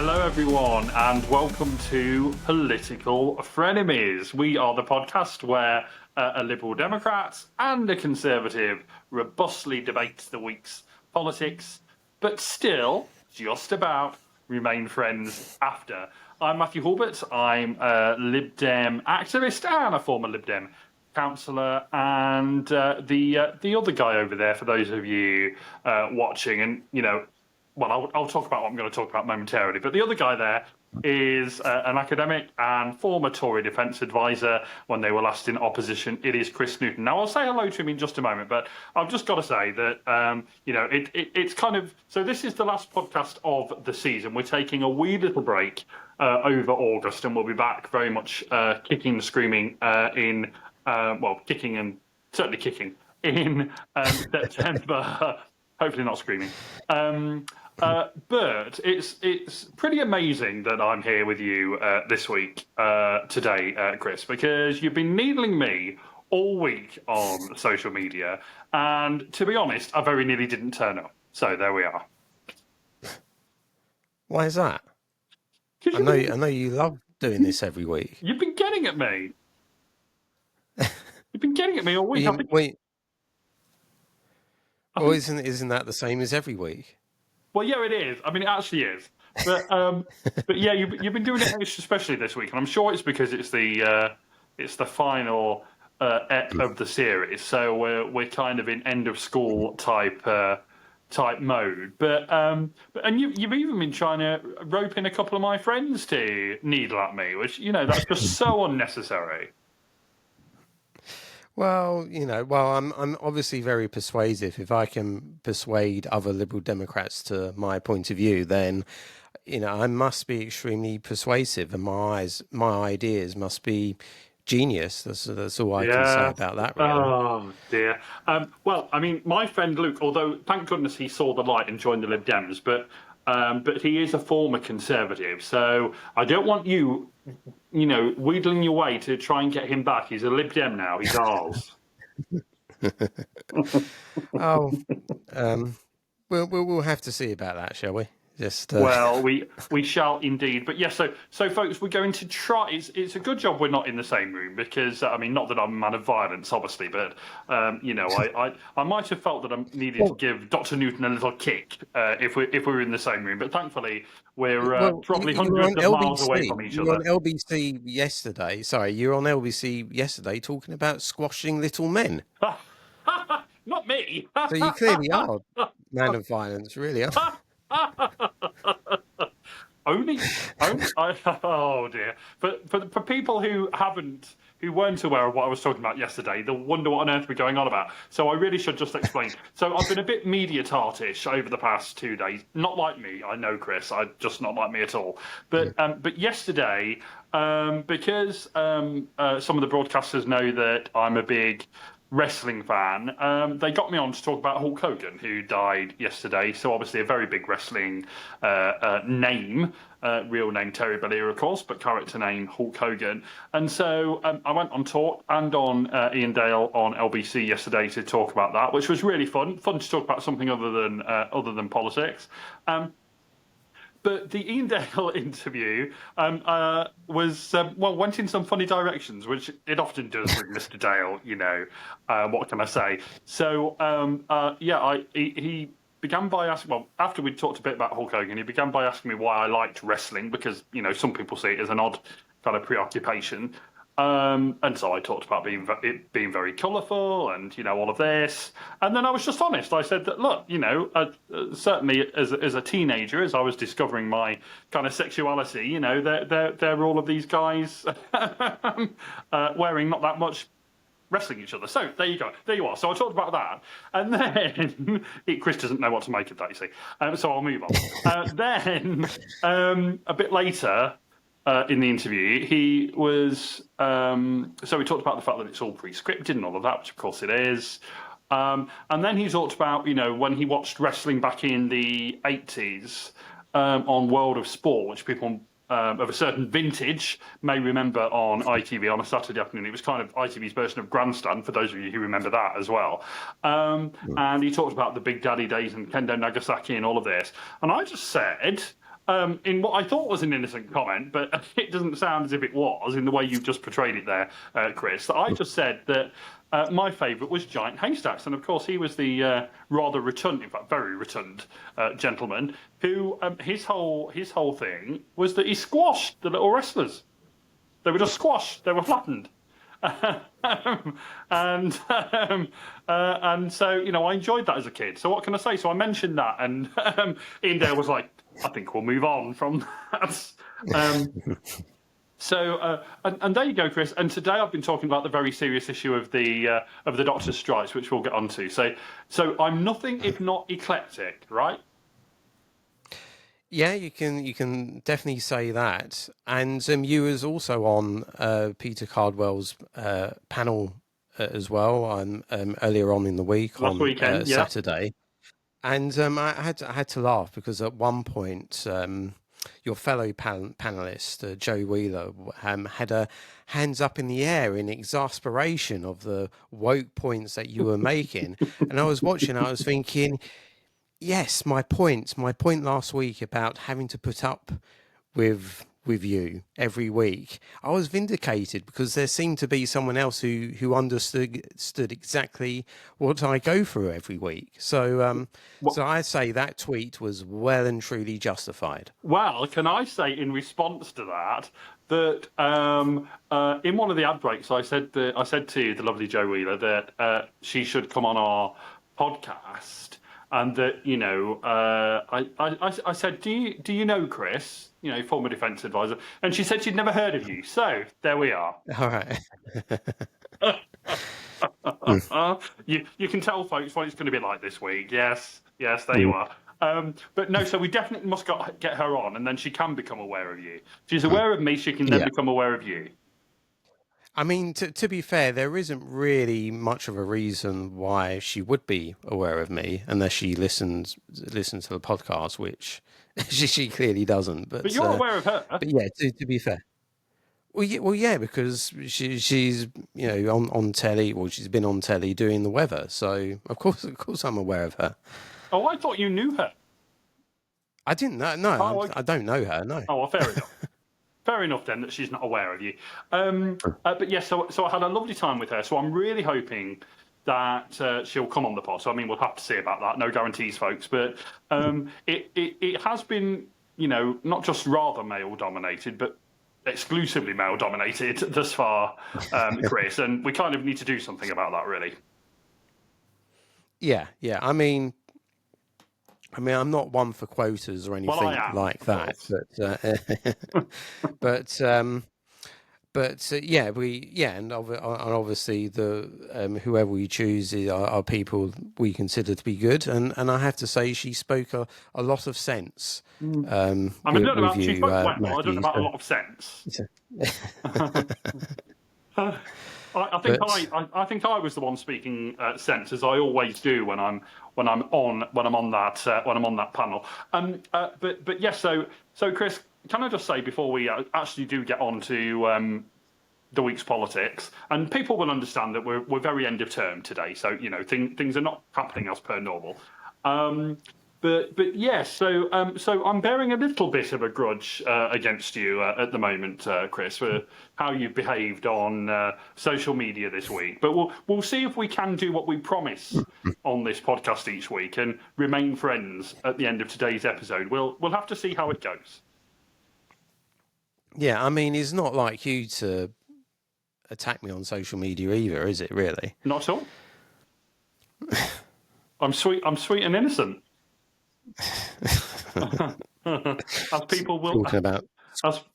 Hello, everyone, and welcome to Political Frenemies. We are the podcast where a Liberal Democrat and a Conservative robustly debates the week's politics, but still, just about, remain friends after. I'm Mathew Hulbert. I'm a Lib Dem activist and a former Lib Dem councillor, and the other guy over there, for those of you watching, and, well, I'll talk about what I'm going to talk about momentarily, but the other guy there is an academic and former Tory defence advisor when they were last in opposition. It is Chris Newton. Now, I'll say hello to him in just a moment, but I've just got to say that, it's kind of... So this is the last podcast of the season. We're taking a wee little break over August, and we'll be back very much kicking and screaming kicking and certainly kicking in September. Hopefully not screaming. But it's pretty amazing that I'm here with you this week, today, Chris, because you've been needling me all week on social media, and to be honest, I very nearly didn't turn up. So there we are. Why is that? I know you love doing this every week. You've been getting at me. You've been getting at me all week. Well, isn't that the same as every week? Well, yeah, it is. I mean, it actually is. But yeah, you've been doing it especially this week, and I'm sure it's because it's the final ep of the series, so we're kind of in end of school type mode. But you've even been trying to rope in a couple of my friends to needle at me, which that's just so unnecessary. Well, I'm obviously very persuasive. If I can persuade other Liberal Democrats to my point of view, then, I must be extremely persuasive, and my ideas must be genius. That's all I can say about that, really. Oh, dear. Well, I mean, my friend Luke, although thank goodness he saw the light and joined the Lib Dems, but he is a former Conservative, so I don't want you, wheedling your way to try and get him back. He's a Lib Dem now. He's ours. We'll have to see about that, shall we? Well, we shall indeed. But yes, so folks, we're going to try. It's a good job we're not in the same room, because I mean, not that I'm a man of violence, obviously, but I might have felt that I needed to give Dr. Newton a little kick if we were in the same room. But thankfully, we're probably hundreds of miles away from each other. You were on LBC yesterday. Sorry, you were on LBC yesterday talking about squashing little men. Not me. So you clearly are a man of violence, really. Oh dear. For people who weren't aware of what I was talking about yesterday, they'll wonder what on earth we're going on about. So I really should just explain. So I've been a bit media tartish over the past 2 days. Not like me, I know, Chris. Just not like me at all. But yesterday, because some of the broadcasters know that I'm a big wrestling fan, they got me on to talk about Hulk Hogan, who died yesterday. So obviously a very big wrestling name, real name Terry Bollea, of course, but character name Hulk Hogan. And so I went on talk and on Ian Dale on LBC yesterday to talk about that, which was really fun to talk about something other than politics. But the Ian Dale interview went in some funny directions, which it often does with Mr. Dale, what can I say? So, he began by asking, well, after we'd talked a bit about Hulk Hogan, he began by asking me why I liked wrestling, because, some people see it as an odd kind of preoccupation. And so I talked about it being very colourful and, all of this. And then I was just honest. I said that, look, certainly as a teenager, as I was discovering my kind of sexuality, there are all of these guys wearing not that much, wrestling each other. So there you go. There you are. So I talked about that. And then Chris doesn't know what to make of that, you see. So I'll move on. Then a bit later, in the interview, he was so we talked about the fact that it's all pre-scripted and all of that, which of course it is. And then he talked about, when he watched wrestling back in the 80s on World of Sport, which people of a certain vintage may remember on ITV on a Saturday afternoon. It was kind of ITV's version of Grandstand, for those of you who remember that as well. And he talked about the Big Daddy days and Kendo Nagasaki and all of this. And I just said, in what I thought was an innocent comment, but it doesn't sound as if it was in the way you've just portrayed it there, Chris. I just said that my favourite was Giant Haystacks, and of course he was the rather rotund, in fact very rotund gentleman who his whole thing was that he squashed the little wrestlers. They were just squashed. They were flattened. And so, you know, I enjoyed that as a kid. So what can I say? So I mentioned that, and Ian Dale was like, I think we'll move on from that. And there you go, Chris. And today I've been talking about the very serious issue of the doctors' strikes, which we'll get onto. So I'm nothing if not eclectic, right? Yeah, you can definitely say that. And you was also on Peter Cardwell's panel as well earlier on in the week last on weekend, yeah. Saturday. And I had to laugh because at one point your fellow panelist Joe Wheeler had a hands up in the air in exasperation of the woke points that you were making, and I was watching. I was thinking, yes, my point last week about having to put up with you every week, I was vindicated because there seemed to be someone else who understood exactly what I go through every week. So so I say that tweet was well and truly justified. Well, can I say in response to that in one of the ad breaks I said to the lovely Jo Wheeler that she should come on our podcast. And that, you know, I said, do you know Chris? You know, former defence advisor. And she said she'd never heard of you. So there we are. All right. You can tell folks what it's going to be like this week. Yes, there you are. But no, so we definitely must get her on, and then she can become aware of you. She's aware of me. She can then become aware of you. I mean, to be fair, there isn't really much of a reason why she would be aware of me unless she listens to the podcast, which she clearly doesn't. But you're aware of her. But yeah, to be fair. Well, yeah, because she's you know on telly, or she's been on telly doing the weather. So of course I'm aware of her. Oh, I thought you knew her. I didn't know. No, I don't know her. No. Oh, well, fair enough. Fair enough then that she's not aware of you. But yes, so I had a lovely time with her. So I'm really hoping that she'll come on the pod. So I mean, we'll have to see about that. No guarantees, folks. But it has been, you know, not just rather male dominated, but exclusively male dominated thus far, Chris. And we kind of need to do something about that, really. Yeah. I mean, I'm not one for quotas or anything like that, but and obviously the whoever we choose are people we consider to be good, and I have to say she spoke a lot of sense. I mean, I don't know about you, Matthew, I don't know about a lot of sense. I think I was the one speaking sense, as I always do when I'm on that panel. But yes, so Chris, can I just say before we actually do get on to the week's politics, and people will understand that we're very end of term today, so you know things are not happening as per normal. But yes, so I'm bearing a little bit of a grudge against you at the moment, Chris, for how you've behaved on social media this week. But we'll see if we can do what we promise on this podcast each week and remain friends at the end of today's episode. We'll have to see how it goes. Yeah, I mean, it's not like you to attack me on social media either, is it? Really? Not at all. I'm sweet and innocent. As people will talking about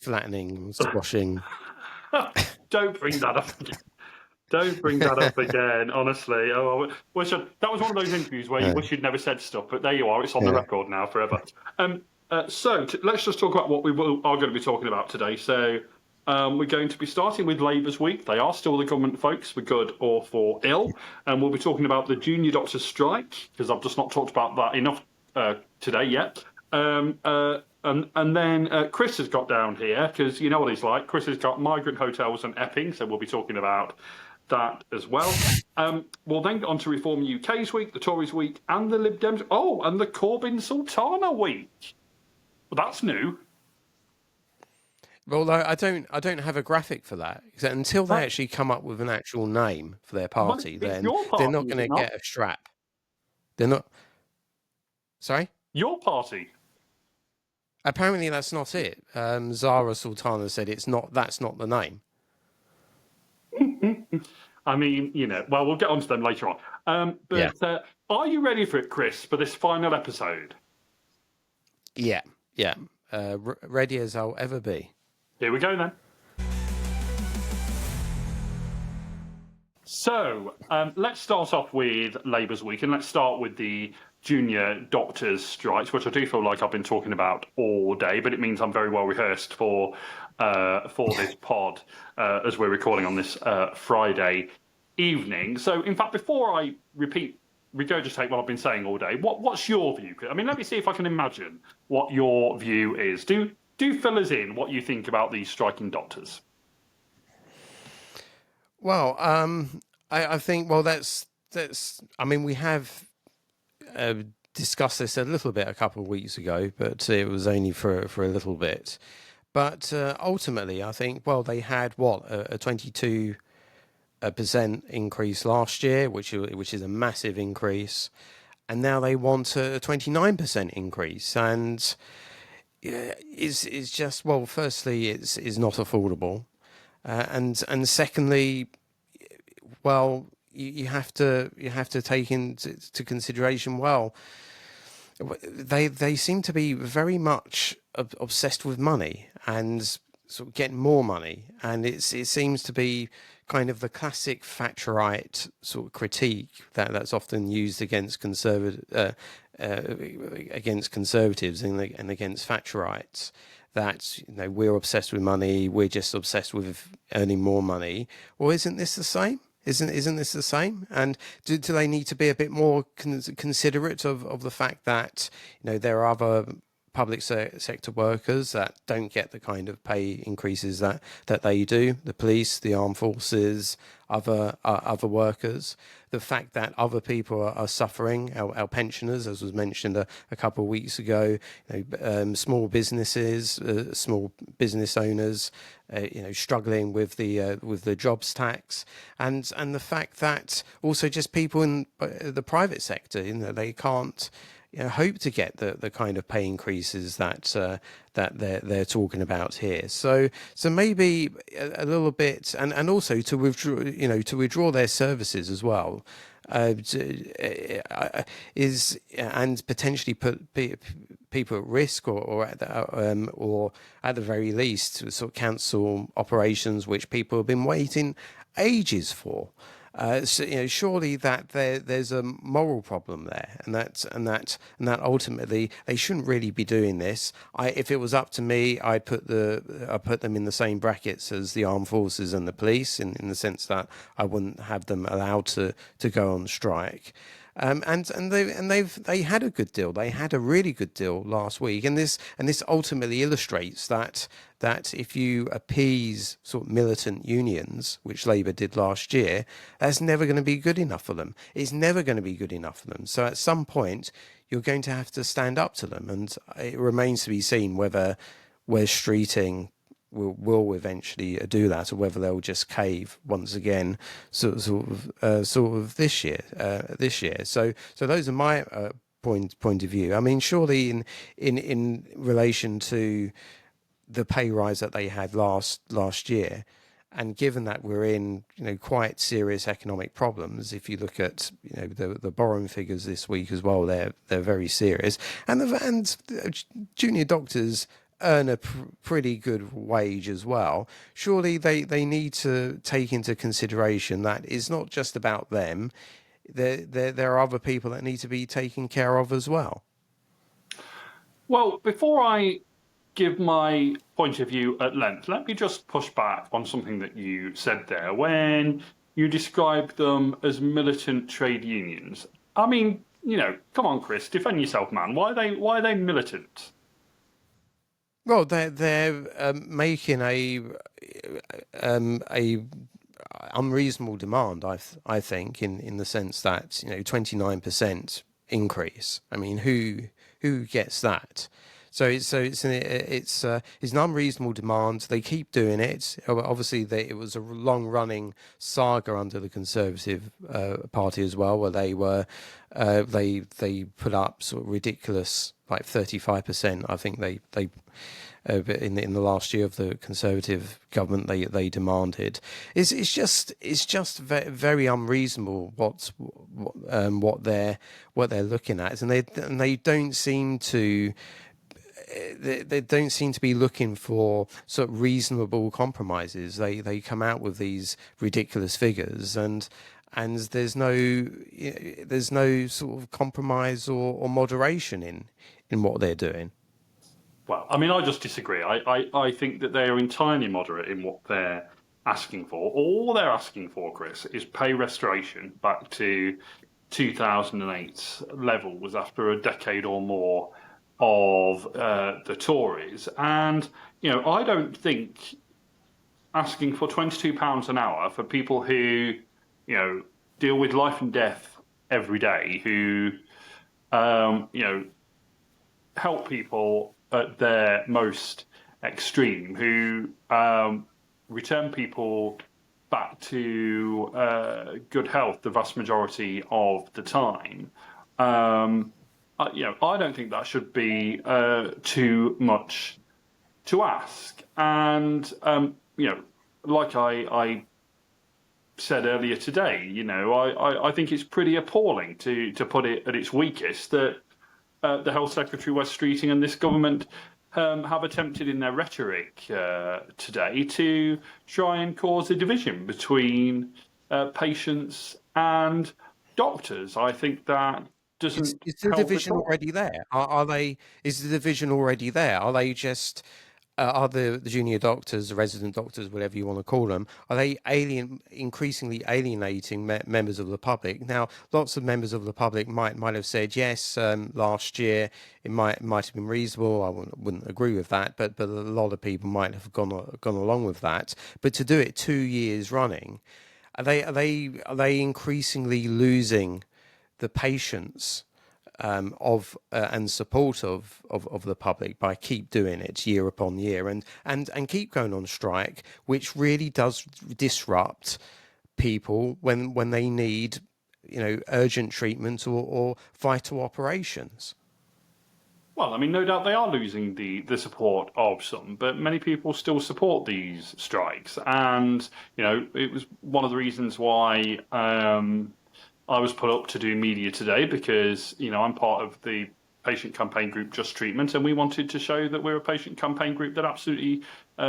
flattening, squashing. Don't bring that up again. Don't bring that up again. Honestly, that was one of those interviews where you wish you'd never said stuff, but there you are. It's on the record now forever. So let's just talk about what we are going to be talking about today. So we're going to be starting with Labour's week. They are still the government, folks, for good or for ill, and we'll be talking about the junior doctors' strike because I've just not talked about that enough today yet. And then Chris has got down here because you know what he's like. Chris has got migrant hotels and Epping, so we'll be talking about that as well. We'll then get on to Reform UK's week, the Tories week, and the Lib Dems. Oh, and the Corbyn Sultana week. Well, that's new. Well, I don't have a graphic for that. Until they That, actually come up with an actual name for their well, party, it's then your they're party, not is going it to not? get a strap. They're not. Sorry. Your party. Apparently, that's not it. Zarah Sultana said it's not. That's not the name. I mean, well, we'll get onto them later on. Yeah. But are you ready for it, Chris, for this final episode? Yeah. Yeah. Ready as I'll ever be. Here we go then. So let's start off with Labour's week, and let's start with the junior doctors' strikes, which I do feel like I've been talking about all day, but it means I'm very well rehearsed for this pod as we're recording on this Friday evening. So, in fact, before I regurgitate what I've been saying all day, what's your view? I mean, let me see if I can imagine what your view is. Do fill us in what you think about these striking doctors. Well, I think, well, that's, I mean, we have discussed this a little bit a couple of weeks ago, but it was only for a little bit. But ultimately, I think, well, they had a 22% increase last year, which is a massive increase, and now they want a 29% increase, and is just, well, firstly, it's not affordable. And secondly, well, you have to take into consideration. Well, they seem to be very much obsessed with money and sort of getting more money, and it seems to be kind of the classic Thatcherite sort of critique that's often used against against conservatives and against Thatcherites. That we're obsessed with money, we're just obsessed with earning more money. Or isn't this the same? Isn't this the same? And do they need to be a bit more considerate of the fact that there are other public sector workers that don't get the kind of pay increases that they do? The police, the armed forces, other workers. The fact that other people are suffering, our pensioners, as was mentioned a couple of weeks ago, small businesses, small business owners, struggling with the jobs tax, and the fact that also just people in the private sector, they can't hope to get the kind of pay increases that they're talking about here. So maybe a little bit, and also to withdraw their services as well, is, and potentially put people at risk, or at the very least sort of cancel operations which people have been waiting ages for. So, surely that there's a moral problem there, and that ultimately they shouldn't really be doing this. If it was up to me, I'd put them in the same brackets as the armed forces and the police, in the sense that I wouldn't have them allowed to go on strike. And they had a good deal. They had a really good deal last week, and this ultimately illustrates that if you appease sort of militant unions, which Labour did last year, that's never going to be good enough for them. It's never going to be good enough for them. So at some point, you're going to have to stand up to them, and it remains to be seen whether Wes Streeting will eventually do that, or whether they'll just cave once again, sort of this year. So those are my point of view. I mean, surely in relation to the pay rise that they had last year, and given that we're in quite serious economic problems, if you look at the borrowing figures this week as well, they're very serious, and junior doctors earn a pretty good wage as well. Surely they need to take into consideration that it's not just about them. There are other people that need to be taken care of as well. Well, before I give my point of view at length, let me just push back on something that you said there when you described them as militant trade unions. I mean, come on, Chris, defend yourself, man. Why are they militant? Well, they're making a unreasonable demand, I think, in the sense that 29% increase. I mean, who gets that? It's an unreasonable demand. They keep doing it. Obviously, it was a long-running saga under the Conservative Party as well, where they put up sort of ridiculous, like 35%. I think they in the last year of the Conservative government they demanded. It's just very unreasonable what they're looking at, and they don't seem to. They don't seem to be looking for sort of reasonable compromises. They come out with these ridiculous figures, and there's no sort of compromise or moderation in what they're doing. Well, I mean, I just disagree. I think that they are entirely moderate in what they're asking for. All they're asking for, Chris, is pay restoration back to 2008 levels after a decade or more of the Tories. And, I don't think asking for £22 an hour for people who, deal with life and death every day, who, help people at their most extreme, who return people back to good health the vast majority of the time. I don't think that should be too much to ask. And like I said earlier today, I think it's pretty appalling, to put it at its weakest, that the Health Secretary, Wes Streeting, and this government have attempted in their rhetoric today to try and cause a division between patients and doctors. I think that doesn't. Is the division already there? Are they? Is the division already there? Are they just? Are the junior doctors, the resident doctors, whatever you want to call them, are they increasingly alienating members of the public? Now, lots of members of the public might have said yes, last year it might have been reasonable. I wouldn't agree with that, but a lot of people might have gone along with that. But to do it 2 years running, are they increasingly losing the patience and support of the public by keep doing it year upon year and keep going on strike, which really does disrupt people when they need urgent treatment or vital operations? Well, I mean, no doubt they are losing the support of some, but many people still support these strikes. And, it was one of the reasons why I was put up to do media today, because, I'm part of the patient campaign group Just Treatment, and we wanted to show that we're a patient campaign group that absolutely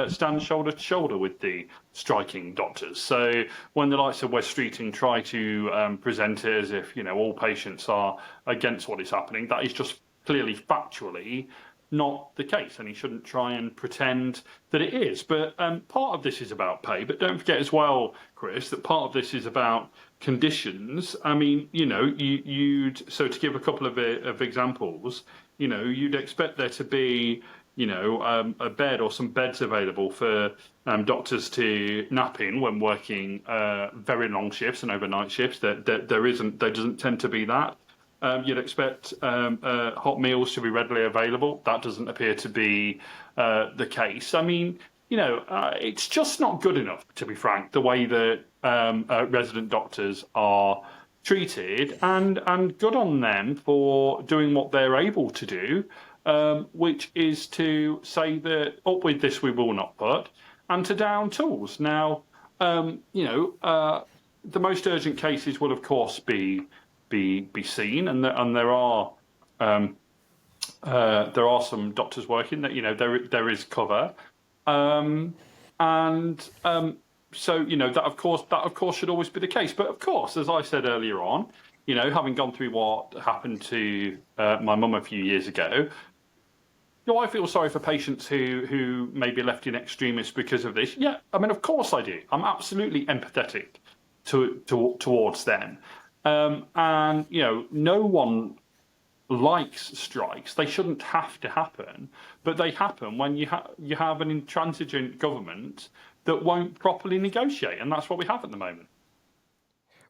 stands shoulder to shoulder with the striking doctors. So when the likes of Wes Streeting try to present it as if, all patients are against what is happening, that is just clearly factually not the case, and he shouldn't try and pretend that it is. But part of this is about pay, but don't forget as well, Chris, that part of this is about conditions. I mean, so to give a couple of examples, you'd expect there to be, a bed or some beds available for doctors to nap in when working very long shifts and overnight shifts. There doesn't tend to be that. You'd expect hot meals to be readily available. That doesn't appear to be the case. I mean, it's just not good enough, to be frank, the way that resident doctors are treated, and good on them for doing what they're able to do, which is to say that up with this we will not put, and to down tools. Now, the most urgent cases will, of course, be seen, and there are some doctors working that there is cover, so that of course should always be the case. But of course, as I said earlier on, having gone through what happened to my mum a few years ago, I feel sorry for patients who may be left in extremis because of this. Yeah, I mean, of course I do. I'm absolutely empathetic towards them. And no one likes strikes. They shouldn't have to happen, but they happen when you have an intransigent government that won't properly negotiate, and that's what we have at the moment.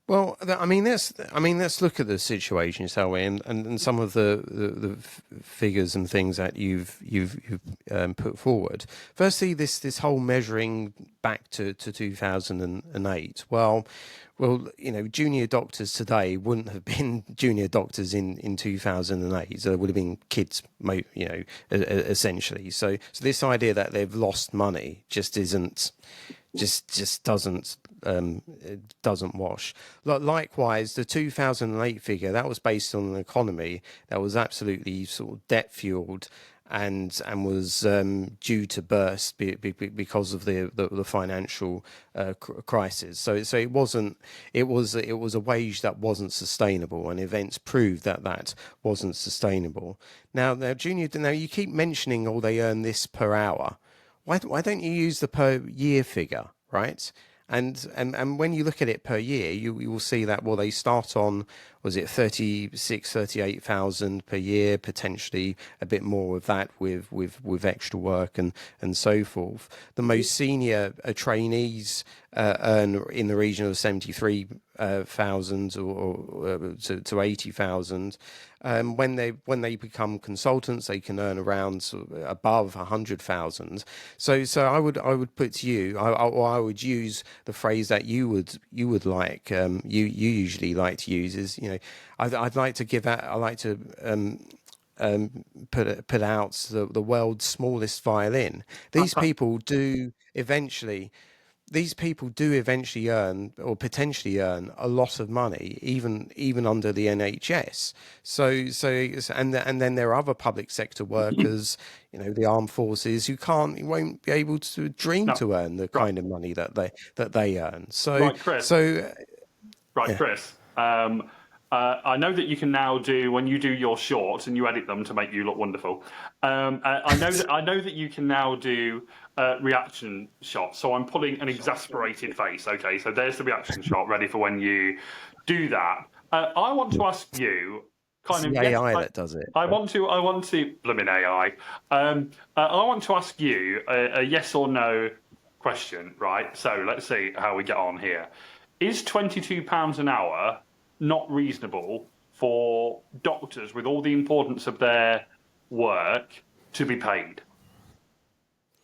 Well, let's look at the situation, shall we? And some of the figures and things that you've put forward. Firstly, this whole measuring back to 2008. Well, junior doctors today wouldn't have been junior doctors in 2008. So it would have been kids, essentially. So this idea that they've lost money just doesn't wash. Likewise, the 2008 figure, that was based on an economy that was absolutely sort of debt fueled and was due to burst because of the financial crisis. So it wasn't. It was a wage that wasn't sustainable, and events proved that wasn't sustainable. Now you keep mentioning, they earn this per hour. Why don't you use the per year figure, right? And when you look at it per year, you will see that, they start on, was it 38,000 per year, potentially a bit more of that with extra work and so forth. The most senior trainees earn in the region of 73,000 or to 80,000. When they become consultants, they can earn around sort of above 100,000. So I would put to you, I would use the phrase that you would like, you usually like to use is, I'd like to give out, I like to put out the world's smallest violin. These people do eventually earn or potentially earn a lot of money, even under the NHS. And then there are other public sector workers, the armed forces, who won't be able to dream to earn the kind of money that they earn. Right, Chris. Yeah. Chris. I know that you can now do, when you do your shorts and you edit them to make you look wonderful. I know that you can now do reaction shots. So I'm pulling an exasperated face. Okay, so there's the reaction shot ready for when you do that. I want to ask you, it's the AI that does it. I want to blooming AI. I want to ask you a yes or no question, right? So let's see how we get on here. Is £22 an hour not reasonable for doctors, with all the importance of their work, to be paid?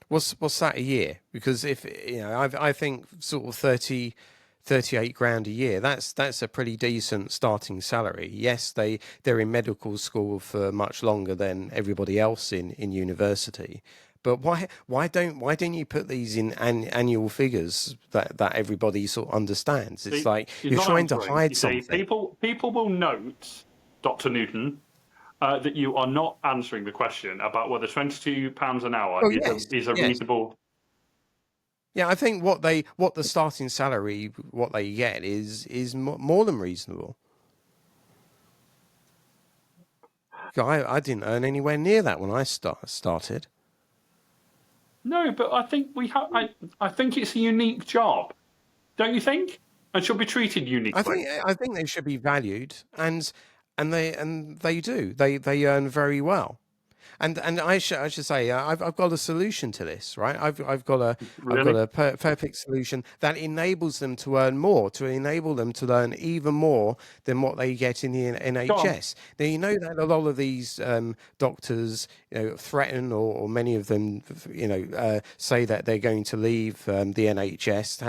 What's that a year? Because if I think sort of 38 grand a year, that's a pretty decent starting salary. Yes, they're in medical school for much longer than everybody else in university. But why don't you put these in annual figures that everybody sort of understands? It's like you're trying to hide something. People will note, Dr. Newton, that you are not answering the question about whether £22 an hour is a reasonable. Yeah, I think what the starting salary what they get is more than reasonable. I didn't earn anywhere near that when I started. No, but I think I think it's a unique job, don't you think? And should be treated uniquely. I think they should be valued, and they do. They earn very well. And I should say I've got a solution to this, right? I've got a perfect solution that enables them to earn more, to enable them to earn even more than what they get in the NHS. Now that a lot of these doctors threaten, or many of them say that they're going to leave the NHS.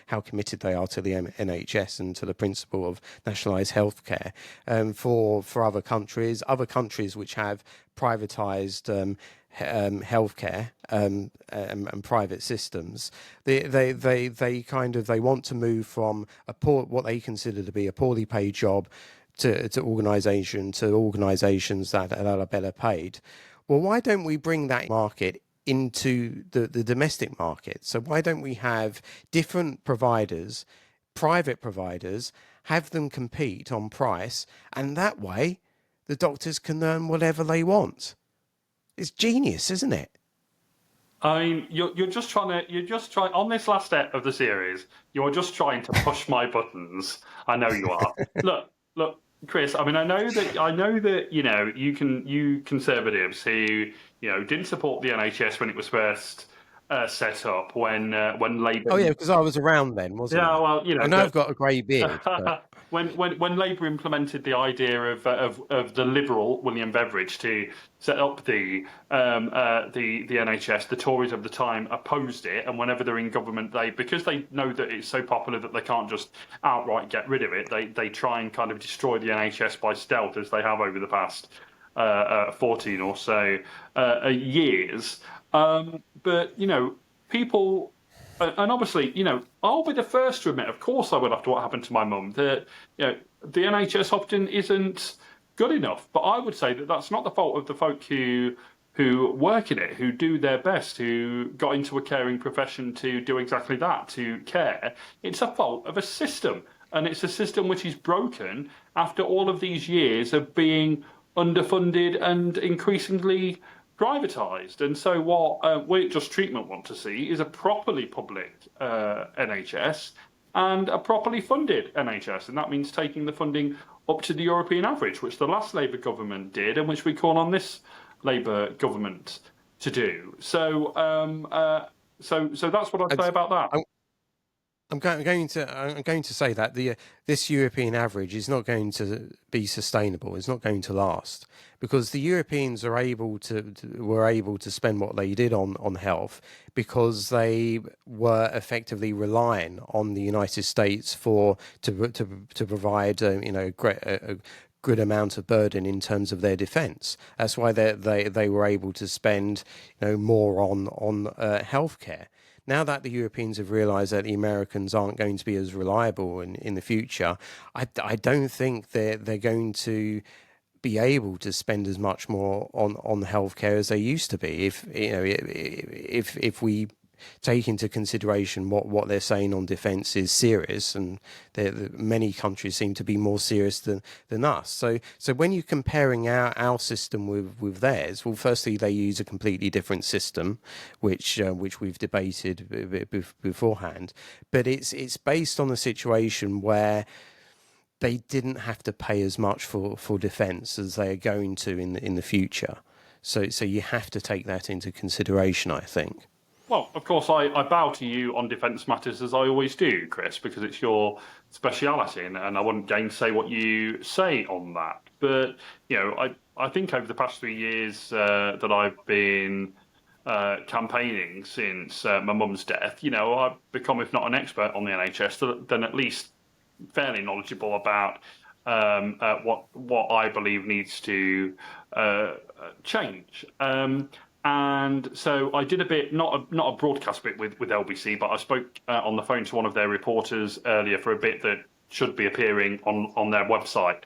How committed they are to the NHS and to the principle of nationalised healthcare for other countries which have privatized healthcare and private systems. They want to move from what they consider to be a poorly paid job to organisations that are better paid. Well, why don't we bring that market into the domestic market? So why don't we have different providers, private providers, have them compete on price, and that way the doctors can earn whatever they want. It's genius, isn't it? I mean, you're just trying on this last step of the series. You're just trying to push my buttons. I know you are. Look, Chris. I mean, I know that you conservatives who didn't support the NHS when it was first set up when Labour. Oh yeah, because I was around then, wasn't Yeah, I? well, I know I've got a grey beard, but when Labour implemented the idea of the Liberal William Beveridge to set up the NHS, the Tories of the time opposed it, and whenever they're in government, because they know that it's so popular that they can't just outright get rid of it, they try and kind of destroy the NHS by stealth, as they have over the past 14 or so years. But people. And obviously, I'll be the first to admit, of course I would, after what happened to my mum, that the NHS often isn't good enough. But I would say that that's not the fault of the folk who work in it, who do their best, who got into a caring profession to do exactly that, to care. It's a fault of a system. And it's a system which is broken after all of these years of being underfunded and increasingly privatised. And so what we at Just Treatment want to see is a properly public NHS and a properly funded NHS. And that means taking the funding up to the European average, which the last Labour government did and which we call on this Labour government to do. So so that's what I'd say about that. I'm going to say that this European average is not going to be sustainable. It's not going to last because the Europeans were able to spend what they did on health because they were effectively relying on the United States to provide a good amount of burden in terms of their defence. That's why they were able to spend more on healthcare. Now that the Europeans have realised that the Americans aren't going to be as reliable in the future, I don't think they're going to be able to spend as much more on healthcare as they used to be. If we take into consideration what they're saying on defence is serious, and many countries seem to be more serious than us. So when you're comparing our system with theirs, well, firstly they use a completely different system, which we've debated beforehand, but it's based on a situation where they didn't have to pay as much for defence as they are going to in the future. So you have to take that into consideration, I think. Well, of course, I bow to you on defence matters as I always do, Chris, because it's your speciality, and I wouldn't gainsay what you say on that. But I think over the past 3 years that I've been campaigning since my mum's death, I've become, if not an expert on the NHS, then at least fairly knowledgeable about what I believe needs to change. And so I did a bit, not a broadcast bit with LBC, but I spoke on the phone to one of their reporters earlier for a bit that should be appearing on their website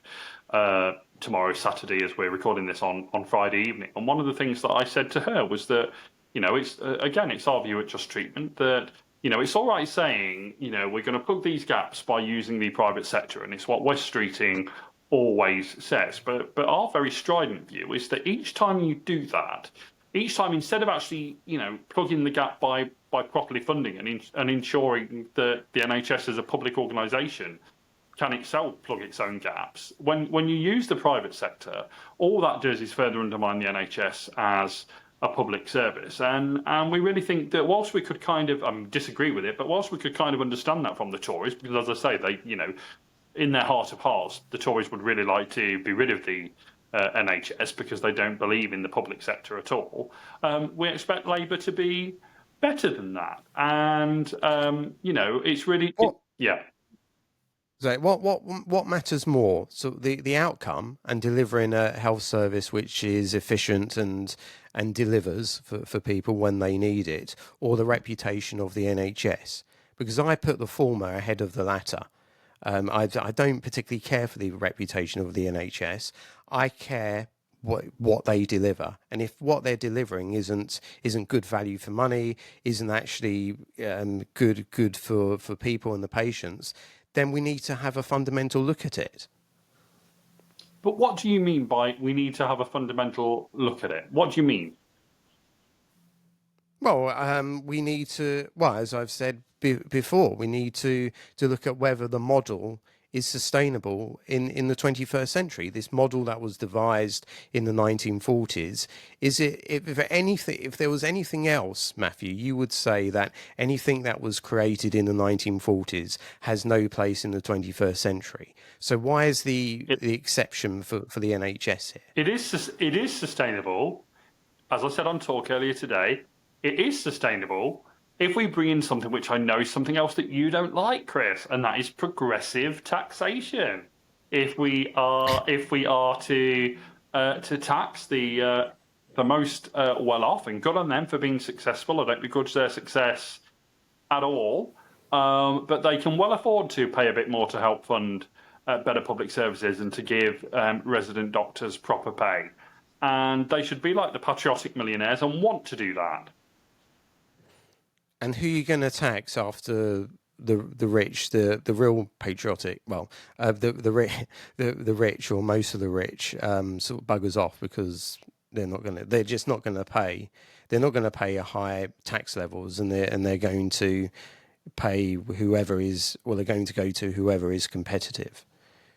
tomorrow, Saturday, as we're recording this on Friday evening. And one of the things that I said to her was that, it's our view at Just Treatment that, it's all right saying, we're going to plug these gaps by using the private sector, and it's what West Streeting always says. But our very strident view is that each time you do that, each time, instead of actually, plugging the gap by properly funding and ensuring that the NHS as a public organisation can itself plug its own gaps, when you use the private sector, all that does is further undermine the NHS as a public service. And we really think that whilst we could kind of disagree with it, but whilst we could kind of understand that from the Tories, because as I say, they, in their heart of hearts, the Tories would really like to be rid of the NHS because they don't believe in the public sector at all. We expect Labour to be better than that, and it's really yeah. So what matters more? So the outcome and delivering a health service which is efficient and delivers for people when they need it, or the reputation of the NHS? Because I put the former ahead of the latter. I don't particularly care for the reputation of the NHS. I care what they deliver, and if what they're delivering isn't good value for money, isn't actually good for people and the patients, then we need to have a fundamental look at it. But what do you mean by we need to have a fundamental look at it? What do you mean? Well, we need to, as I've said before, we need to look at whether the model is sustainable in the 21st century. This model that was devised in the 1940s, is it, if there was anything else, Mathew, you would say that anything that was created in the 1940s has no place in the 21st century. So why is the exception for the NHS here? It is sustainable. As I said on Talk earlier today, it is sustainable if we bring in something which I know is something else that you don't like, Chris, and that is progressive taxation. If we are to tax the most well off, and good on them for being successful, I don't begrudge their success at all, but they can well afford to pay a bit more to help fund better public services and to give resident doctors proper pay. And they should be like the patriotic millionaires and want to do that. And who are you going to tax after the rich, the real patriotic? Well, the rich, or most of the rich, sort of buggers off because they're just not going to pay. They're not going to pay a high tax levels, and they're going to pay whoever is. Well, they're going to go to whoever is competitive.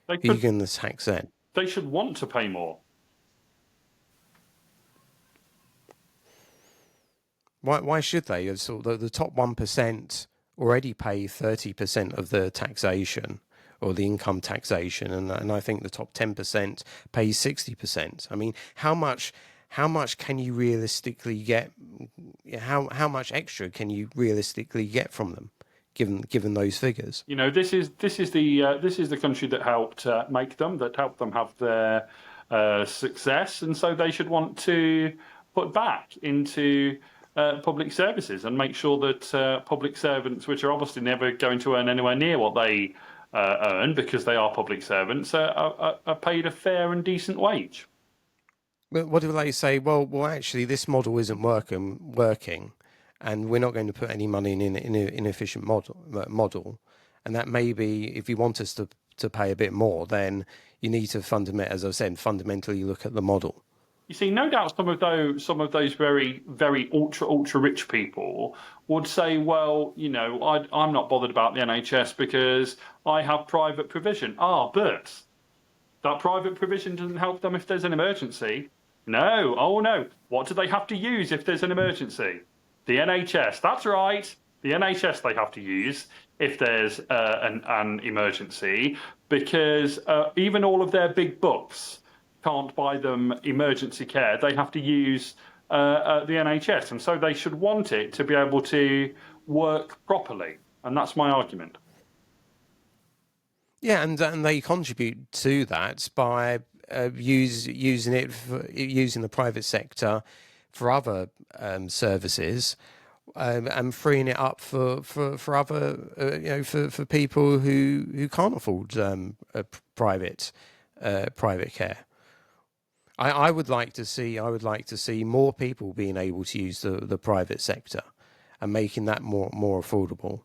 Who are you going to tax then? They should want to pay more. Why should they? So the top 1% already pay 30% of the taxation or the income taxation, and I think the top 10% pays 60%. I mean, how much can you realistically get? How much extra can you realistically get from them, given those figures? You know, this is the country that helped make them, that helped them have their success, and so they should want to put back into public services and make sure that public servants, which are obviously never going to earn anywhere near what they earn because they are public servants, are paid a fair and decent wage. But what do they say? Well, actually, this model isn't working, and we're not going to put any money in an inefficient model, and that maybe if you want us to pay a bit more, then you need to fundamentally look at the model. You see, no doubt some of those very, very ultra rich people would say, well, you know, I'm not bothered about the NHS because I have private provision. But that private provision doesn't help them if there's an emergency. No, oh no. What do they have to use if there's an emergency? The NHS. That's right. The NHS they have to use if there's an emergency, because even all of their big bucks can't buy them emergency care. They have to use the NHS, and so they should want it to be able to work properly, and that's my argument. Yeah, and they contribute to that by using the private sector for other services, and freeing it up for other for people who can't afford private care. I would like to see more people being able to use the private sector and making that more affordable,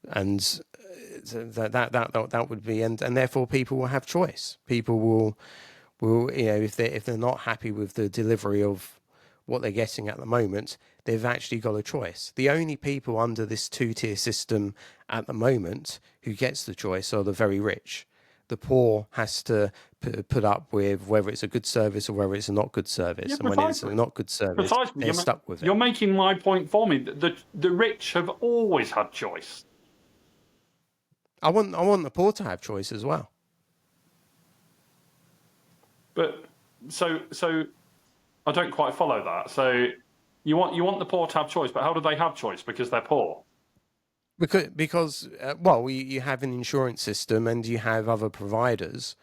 and that would be, and therefore people will have choice. People will if they're not happy with the delivery of what they're getting at the moment, they've actually got a choice. The only people under this two-tier system at the moment who gets the choice are the very rich. The poor has to put up with whether it's a good service or whether it's a not good service. And when it's a not good service, they're stuck with it. You're making my point for me. The rich have always had choice. I want the poor to have choice as well. But so I don't quite follow that. So you want the poor to have choice, but how do they have choice? Because they're poor. Because you have an insurance system and you have other providers,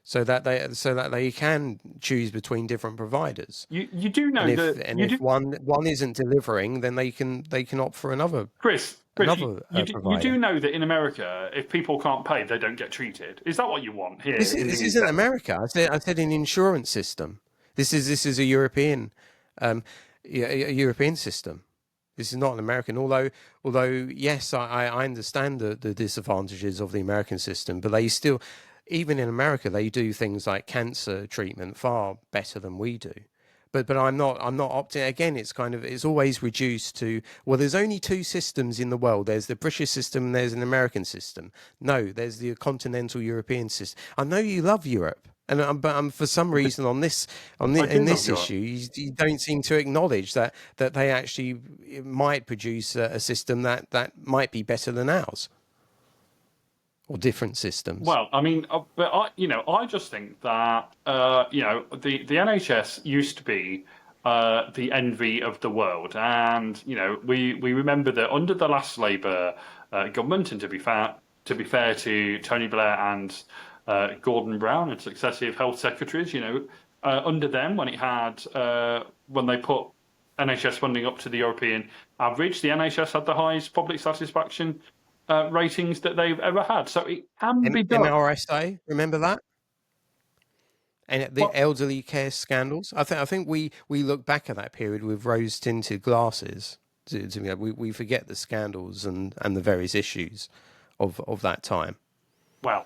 so that they can choose between different providers. You do know if one isn't delivering, then they can opt for another. Chris, provider. You do know that in America, if people can't pay, they don't get treated. Is that what you want here? This isn't America. I said an insurance system. This is a European system. This is not an American, although yes, I understand the disadvantages of the American system, but they still, even in America, they do things like cancer treatment far better than we do. but I'm not opting again. It's always reduced to, well, there's only two systems in the world. There's the British system and there's an American system. No, there's the continental European system. I know you love Europe, but for some reason I do in love this Europe. issue, you don't seem to acknowledge that they actually might produce a system that might be better than ours, or different systems. Well, I mean, but I just think that the NHS used to be the envy of the world, and we remember that under the last Labour government, and to be fair to Tony Blair and Gordon Brown and successive health secretaries, under them when they put NHS funding up to the European average, the NHS had the highest public satisfaction ratings that they've ever had. So it can be done. MRSA, remember that? And the Well, elderly care scandals. I think we look back at that period with rose tinted glasses. We forget the scandals and the various issues of that time. well,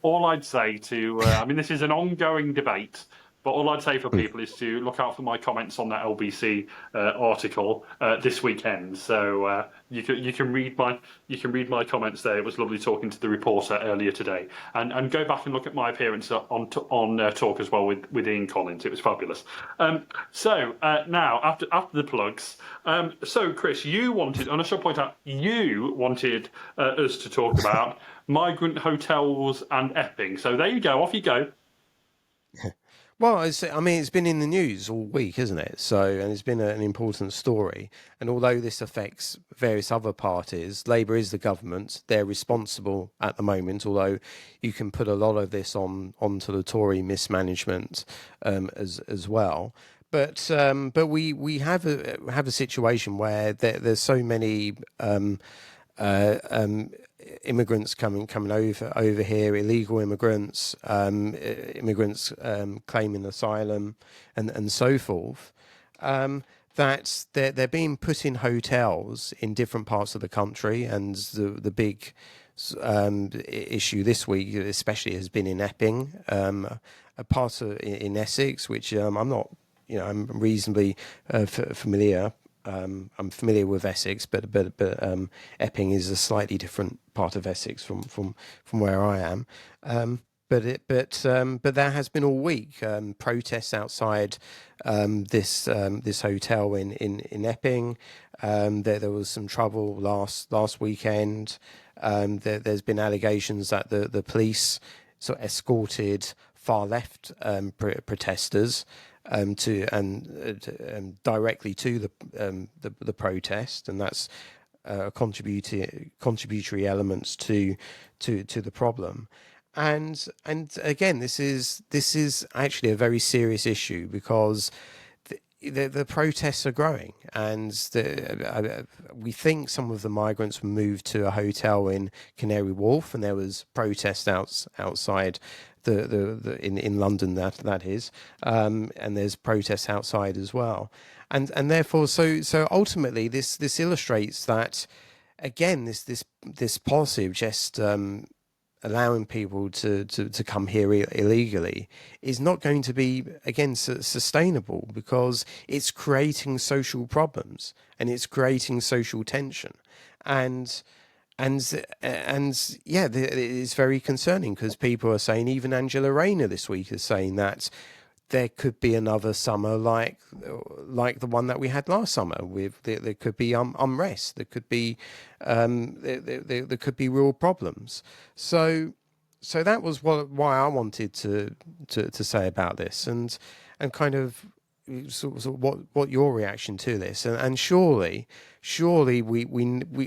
all I'd say I mean, this is an ongoing debate, but all I'd say for people is to look out for my comments on that LBC article this weekend. So you can read my comments there. It was lovely talking to the reporter earlier today, and go back and look at my appearance on Talk as well with Ian Collins. It was fabulous. So now after the plugs, so Chris, you wanted, and I should point out, you wanted us to talk about migrant hotels and Epping. So there you go. Off you go. Well, it's been in the news all week, isn't it? And it's been an important story. And although this affects various other parties, Labour is the government. They're responsible at the moment, although you can put a lot of this onto the Tory mismanagement as well. But we have a situation where there's so many immigrants coming over here, illegal immigrants, immigrants claiming asylum, and so forth. That they're being put in hotels in different parts of the country, and the big issue this week, especially, has been in Epping, a part in Essex, which I'm not, I'm reasonably familiar. I'm familiar with Essex, but Epping is a slightly different part of Essex from where I am. But there has been all week protests outside this hotel in Epping. There was some trouble last weekend. There's been allegations that the police sort of escorted far left protesters directly to the protest, and that's contributory elements to the problem. And again, this is actually a very serious issue, because the protests are growing, and we think some of the migrants were moved to a hotel in Canary Wharf, and there was protests outside in London, that is, and there's protests outside as well, and therefore, so ultimately, this illustrates that, again, this policy of just allowing people to come here illegally is not going to be, again, sustainable, because it's creating social problems and it's creating social tension, and yeah, it is very concerning, because people are saying, even Angela Rayner this week is saying that there could be another summer like the one that we had last summer. There could be unrest. There could be there could be real problems. So that was why I wanted to say about this, and kind of sort of what your reaction to this, and surely we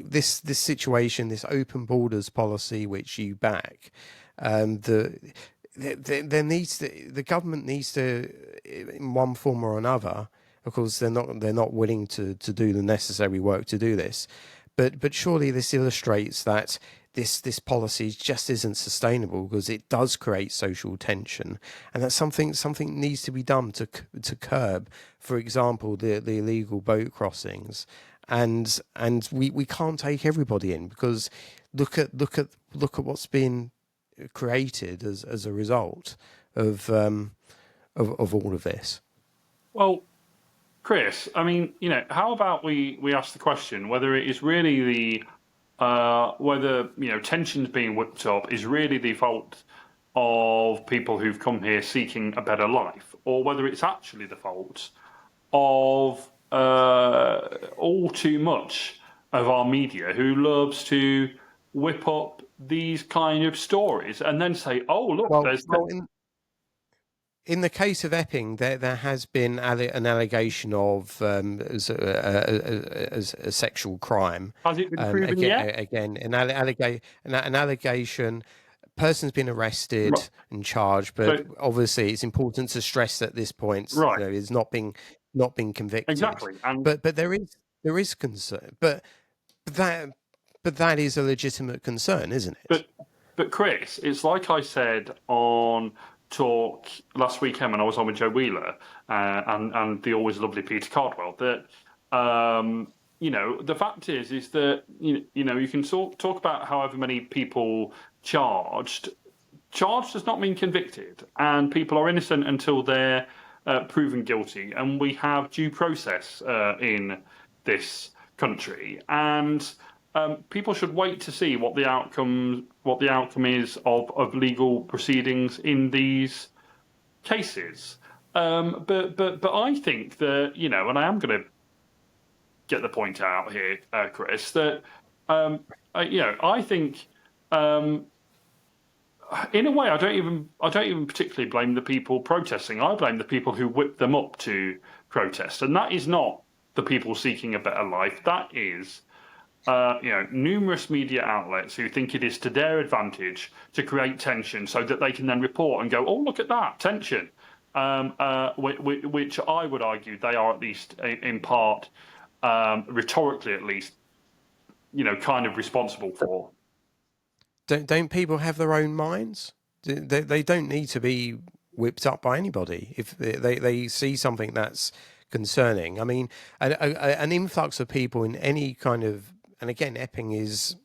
this situation, this open borders policy which you back, the government needs to, in one form or another, of course they're not willing to do the necessary work to do this, but surely this illustrates that this policy just isn't sustainable, because it does create social tension, and that something needs to be done to curb, for example, the illegal boat crossings, and we can't take everybody in, because look at what's been created as a result of all of this. Well, Chris, I mean, how about we ask the question whether it is really whether tensions being whipped up is really the fault of people who've come here seeking a better life, or whether it's actually the fault of all too much of our media who loves to whip up these kind of stories and then say, "Oh, look, Well, there's." well, in the case of Epping, there has been an allegation of as a sexual crime. Has it been proven yet? Again, an allegation. Person's been arrested Right. and charged, but So, obviously it's important to stress at this point, right, is not being convicted. exactly, and But there is concern. That but that is a legitimate concern, isn't it? but Chris, it's like I said on talk last weekend when I was on with Joe Wheeler and the always lovely Peter Cardwell that the fact is that you can talk about however many people charged. Charged does not mean convicted, and people are innocent until they're proven guilty, and we have due process in this country, and people should wait to see what the outcome is of legal proceedings in these cases. But I think that and I am going to get the point out here, Chris, that I think in a way I don't even particularly blame the people protesting. I blame the people who whip them up to protest, and that is not the people seeking a better life. That is numerous media outlets who think it is to their advantage to create tension so that they can then report and go, "Oh, look at that tension," which I would argue they are at least in part, rhetorically at least, kind of responsible for. Don't people have their own minds? They don't need to be whipped up by anybody if they see something that's concerning. I mean, an influx of people in any kind of, and again, Epping is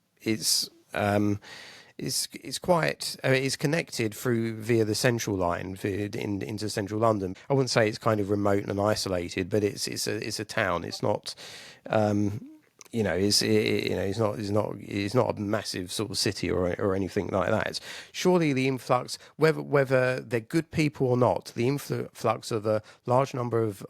quite it's connected via the central line into central London. I wouldn't say it's kind of remote and isolated, but it's a town. It's not. It's not a massive sort of city or anything like that. Surely the influx, whether they're good people or not, the influx of a large number of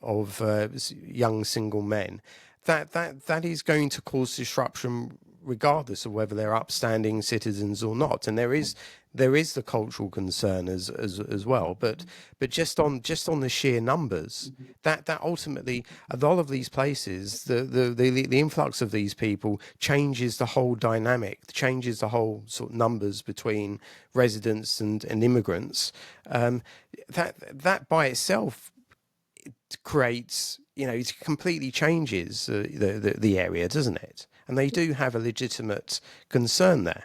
young single men, that is going to cause disruption regardless of whether they're upstanding citizens or not. And there is the cultural concern as well, but just on the sheer numbers, that ultimately a lot of these places, the influx of these people changes the whole dynamic, changes the whole sort of numbers between residents and immigrants. That by itself creates, it completely changes the area, doesn't it? And they do have a legitimate concern there.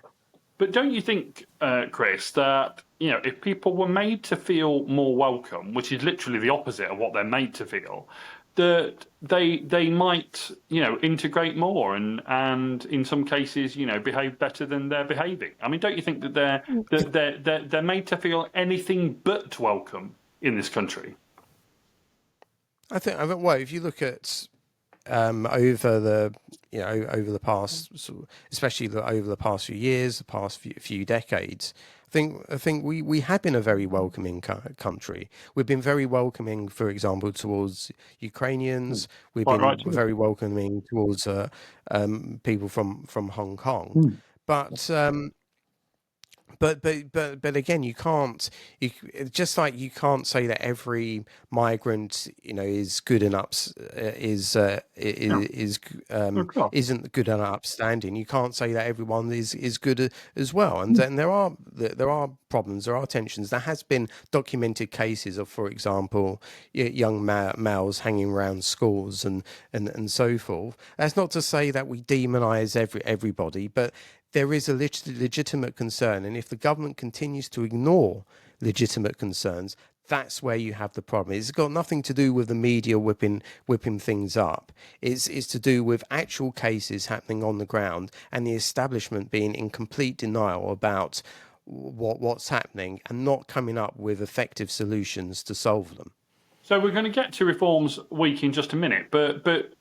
But don't you think, Chris, that if people were made to feel more welcome, which is literally the opposite of what they're made to feel, that they might integrate more and in some cases behave better than they're behaving? I mean, don't you think that they're made to feel anything but welcome in this country? I think well, if you look at over the past, especially over the past few years, the past few decades, I think we have been a very welcoming country. We've been very welcoming, for example, towards Ukrainians. We've been very welcoming towards people from Hong Kong, but. But again, you can't. Just like you can't say that every migrant, is good and isn't good and upstanding. You can't say that everyone is good as well. And then there are problems, there are tensions. There has been documented cases of, for example, young males hanging around schools and so forth. That's not to say that we demonise everybody, but there is a legitimate concern, and if the government continues to ignore legitimate concerns, that's where you have the problem. It's got nothing to do with the media whipping things up. It's to do with actual cases happening on the ground and the establishment being in complete denial about what's happening and not coming up with effective solutions to solve them. So we're going to get to Reforms Week in just a minute, but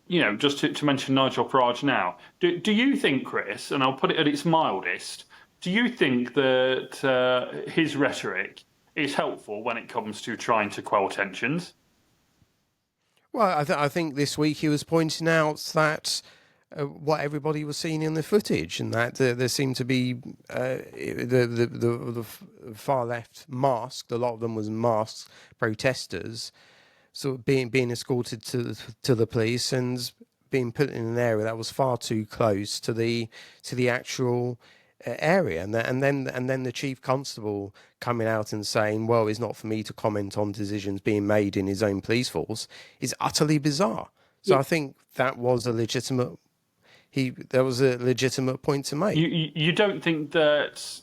you know, just to mention Nigel Farage now, do you think, Chris, and I'll put it at its mildest, do you think that his rhetoric is helpful when it comes to trying to quell tensions? Well, I think this week he was pointing out that what everybody was seeing in the footage, and that there seemed to be the far left masked. A lot of them was masked protesters, sort of being escorted to the police and being put in an area that was far too close to the actual area, and then the chief constable coming out and saying, "Well, it's not for me to comment on decisions being made in his own police force," is utterly bizarre. So yeah. I think that was a legitimate. There was a legitimate point to make. You don't think that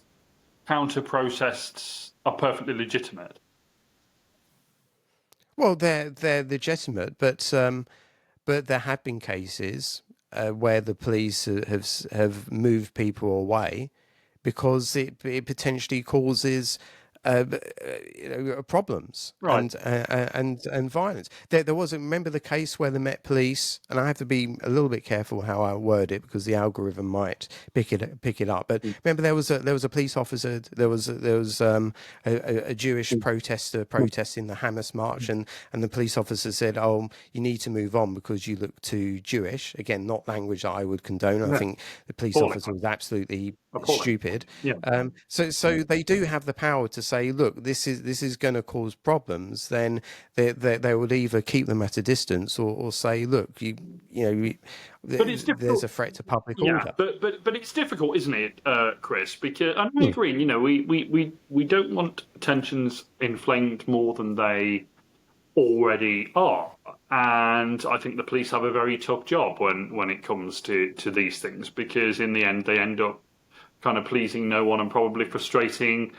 counter protests are perfectly legitimate? Well, they're legitimate, but there have been cases where the police have moved people away because it potentially causes problems, right, and violence. There was, remember the case where the Met Police, and I have to be a little bit careful how I word it because the algorithm might pick it up. But remember there was a police officer. There was a Jewish protester protesting the Hamas march, and the police officer said, "Oh, you need to move on because you look too Jewish." Again, not language that I would condone. I think the police officer was absolutely stupid. Yeah. So they do have the power to say, look, this is going to cause problems. Then they would either keep them at a distance or say, look, there's a threat to public order. But it's difficult, isn't it, Chris? Because and I agree. You know, we don't want tensions inflamed more than they already are. And I think the police have a very tough job when it comes to these things, because in the end they end up kind of pleasing no one and probably frustrating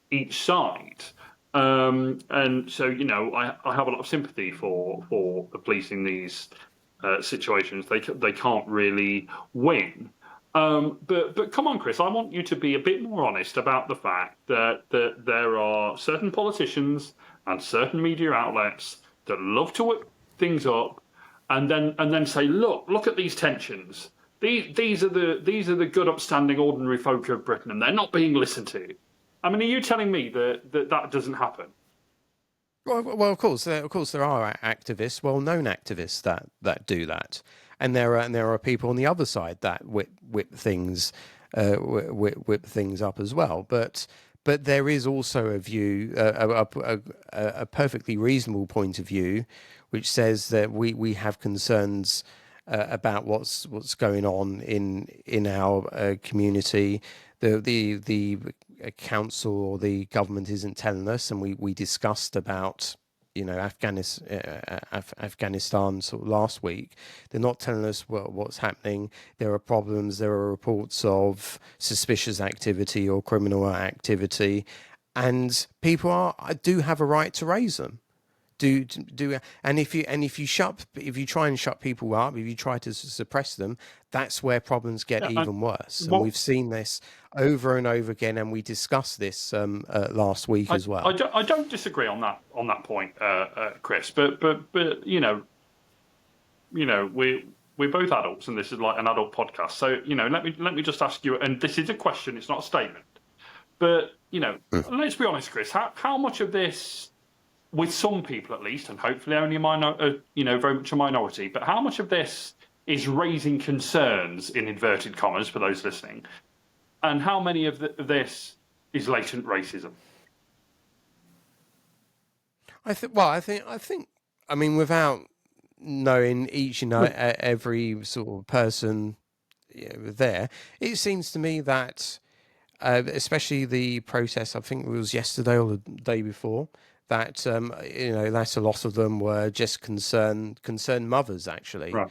each side. And so, you know, I have a lot of sympathy for the police in these situations. They can't really win. But come on, Chris, I want you to be a bit more honest about the fact that there are certain politicians and certain media outlets that love to whip things up and then say, look at these tensions. These are the good, upstanding, ordinary folk of Britain, and they're not being listened to. I mean, are you telling me that doesn't happen? Well, of course, there are activists, well-known activists that do that, and there are people on the other side that whip things up as well. But there is also a view, a perfectly reasonable point of view, which says that we have concerns about what's going on in our community. The council or the government isn't telling us, and we discussed about Afghanistan sort of last week. They're not telling us what's happening. There are problems. There are reports of suspicious activity or criminal activity, and people do have a right to raise them. And if you try and shut people up, if you try to suppress them, that's where problems get even worse. And we've seen this over and over again, and we discussed this last week as well. I don't disagree on that point, Chris. But you know we're both adults, and this is like an adult podcast. So let me just ask you, and this is a question, it's not a statement. But let's be honest, Chris. How much of this, with some people at least, and hopefully only very much a minority, but how much of this is raising concerns, in inverted commas, for those listening, and how many of this is latent racism? I think, without knowing each every sort of person there, it seems to me that, especially the protest, I think it was yesterday or the day before, that that a lot of them were just concerned mothers, actually, right.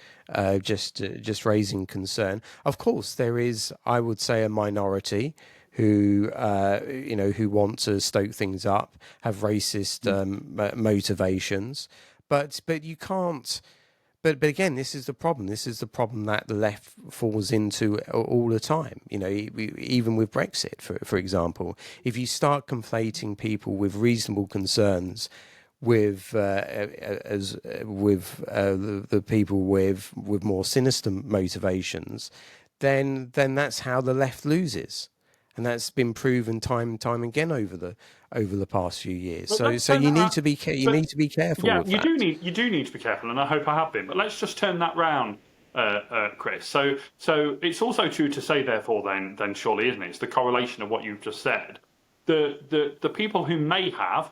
Just raising concern. Of course, there is, I would say, a minority who who want to stoke things up, have racist motivations, but you can't. But again, this is the problem. This is the problem that the left falls into all the time. Even with Brexit, for example, if you start conflating people with reasonable concerns with the people with more sinister motivations, then that's how the left loses, and that's been proven time and time again over the past few years. But So let's so turn you that need round. to be But careful yeah, with that. you do need to be careful, and I hope I have been. But let's just turn that round, Chris. So it's also true to say, therefore, then surely, isn't it? It's the correlation of what you've just said. The people who may have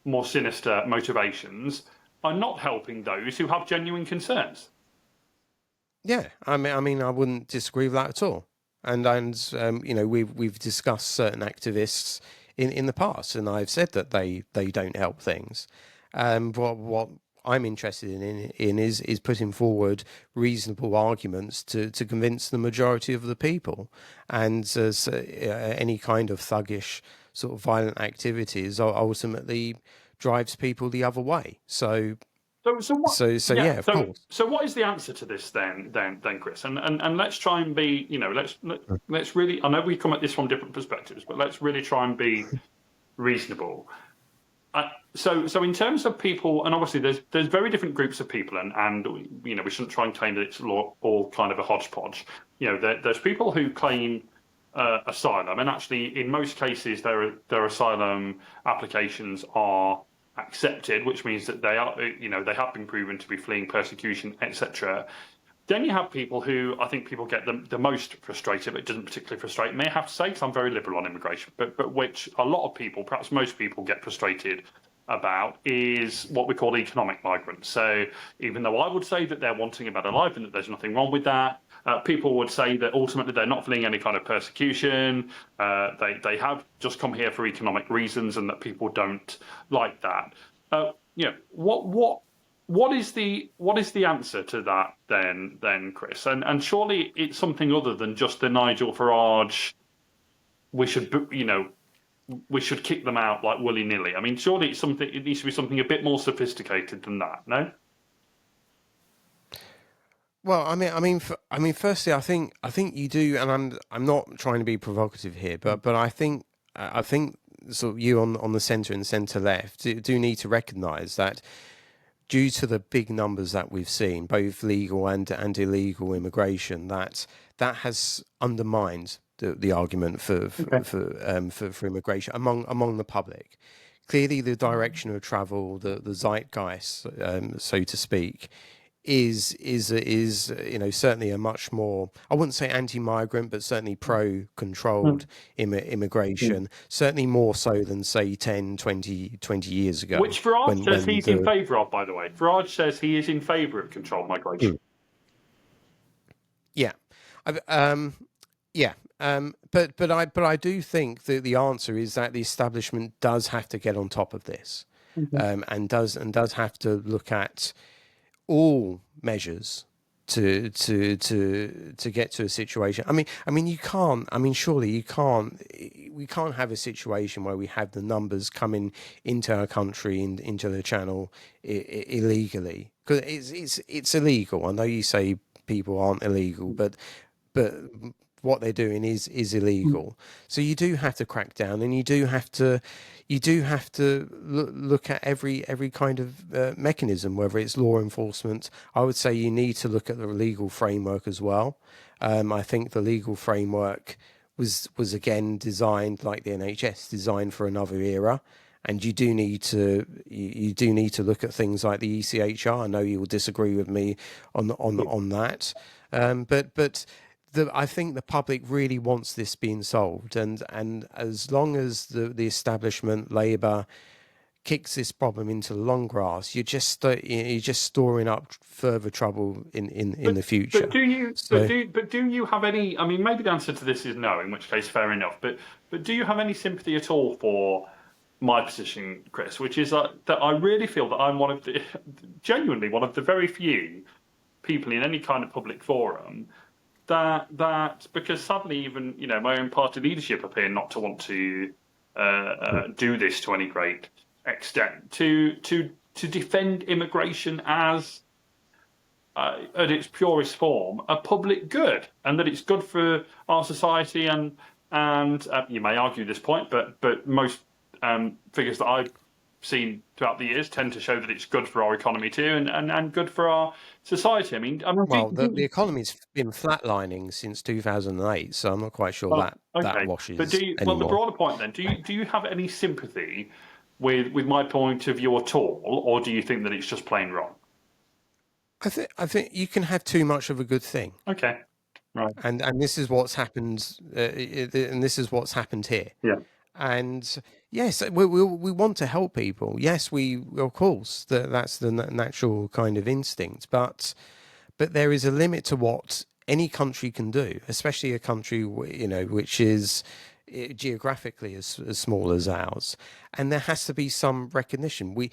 more sinister motivations are not helping those who have genuine concerns. Yeah, I mean, I wouldn't disagree with that at all. And you know, we've discussed certain activists in the past, and I've said that they don't help things. What I'm interested in is putting forward reasonable arguments to convince the majority of the people, and any kind of thuggish sort of violent activities ultimately drives people the other way. So What? yeah, of course. So what is the answer to this then, Chris? And let's try and be, you know, let's really. I know we come at this from different perspectives, but let's really try and be reasonable. So in terms of people, and obviously there's very different groups of people, and you know, we shouldn't try and claim that it's all kind of a hodgepodge. You know, there's people who claim asylum, and actually in most cases their asylum applications are accepted, which means that they are, you know, they have been proven to be fleeing persecution, etc. Then you have people who I think people get the most frustrated, but it doesn't particularly frustrate me, I have to say, because I'm very liberal on immigration, but which a lot of people, perhaps most people, get frustrated about is what we call economic migrants. So even though I would say that they're wanting a better life and that there's nothing wrong with that, people would say that ultimately they're not fleeing any kind of persecution. They have just come here for economic reasons, and that people don't like that. You know, what is the answer to that then, Chris? And surely it's something other than just the Nigel Farage. We should kick them out like willy-nilly. I mean, surely it's something. It needs to be something a bit more sophisticated than that. No. Well, firstly, I think you do, and I'm not trying to be provocative here, but I think sort of you on the centre and centre left do need to recognise that due to the big numbers that we've seen, both legal and illegal immigration, that has undermined the argument for immigration among the public. Clearly, the direction of travel, the zeitgeist, so to speak, is you know, certainly a much more, I wouldn't say anti-migrant, but certainly pro-controlled immigration, certainly more so than say 10, 20 years ago. Which Farage says he's in favour of, by the way. Farage says he is in favour of controlled migration. Yeah. Yeah. But I do think that the answer is that the establishment does have to get on top of this, and does have to look at all measures to get to a situation. I mean, you can't. I mean, surely you can't. We can't have a situation where we have the numbers coming into our country into the channel illegally, because it's illegal. I know you say people aren't illegal, but what they're doing is illegal. So you do have to crack down, and you do have to look at every kind of mechanism, whether it's law enforcement. I would say you need to look at the legal framework as well. I think the legal framework was again designed, like the NHS, designed for another era. And you do need to look at things like the ECHR. I know you will disagree with me on that, but I think the public really wants this being solved, and as long as the establishment, Labour, kicks this problem into the long grass, you're just storing up further trouble in the future. But do you have any? I mean, maybe the answer to this is no, in which case fair enough. But do you have any sympathy at all for my position, Chris, which is that I really feel that I'm genuinely one of the very few people in any kind of public forum that because sadly even, you know, my own party leadership appear not to want to do this to any great extent, to defend immigration as at its purest form a public good, and that it's good for our society, and you may argue this point, but most figures that I seen throughout the years tend to show that it's good for our economy too, and good for our society. I mean, Well, the economy's been flatlining since 2008, so I'm not quite sure well, that okay. But washes well, the anymore. broader point then, do you have any sympathy with my point of view at all, or do you think that it's just plain wrong? I think you can have too much of a good thing, Okay, right. and this is what's happened, and this is what's happened here. Yeah. And yes, we want to help people. Yes, we of course that's the natural kind of instinct, but there is a limit to what any country can do, especially a country which is geographically as small as ours, and there has to be some recognition. We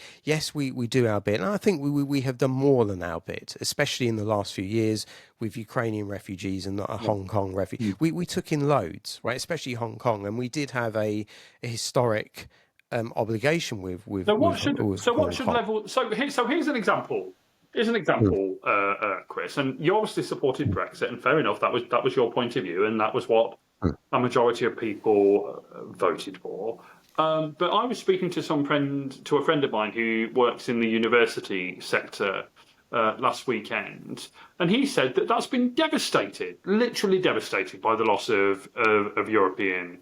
do our bit, and I think we have done more than our bit, especially in the last few years with Ukrainian refugees and Hong Kong refugees. We took in loads, right, especially Hong Kong, and we did have a historic obligation with So Hong what should Kong. level? So here's an example. Here's an Mm, example, Chris. And you obviously supported Brexit, and fair enough. That was your point of view, and that was what mm, a majority of people voted for. But I was speaking to a friend of mine who works in the university sector last weekend, and he said that that's been devastated, literally devastated by the loss of European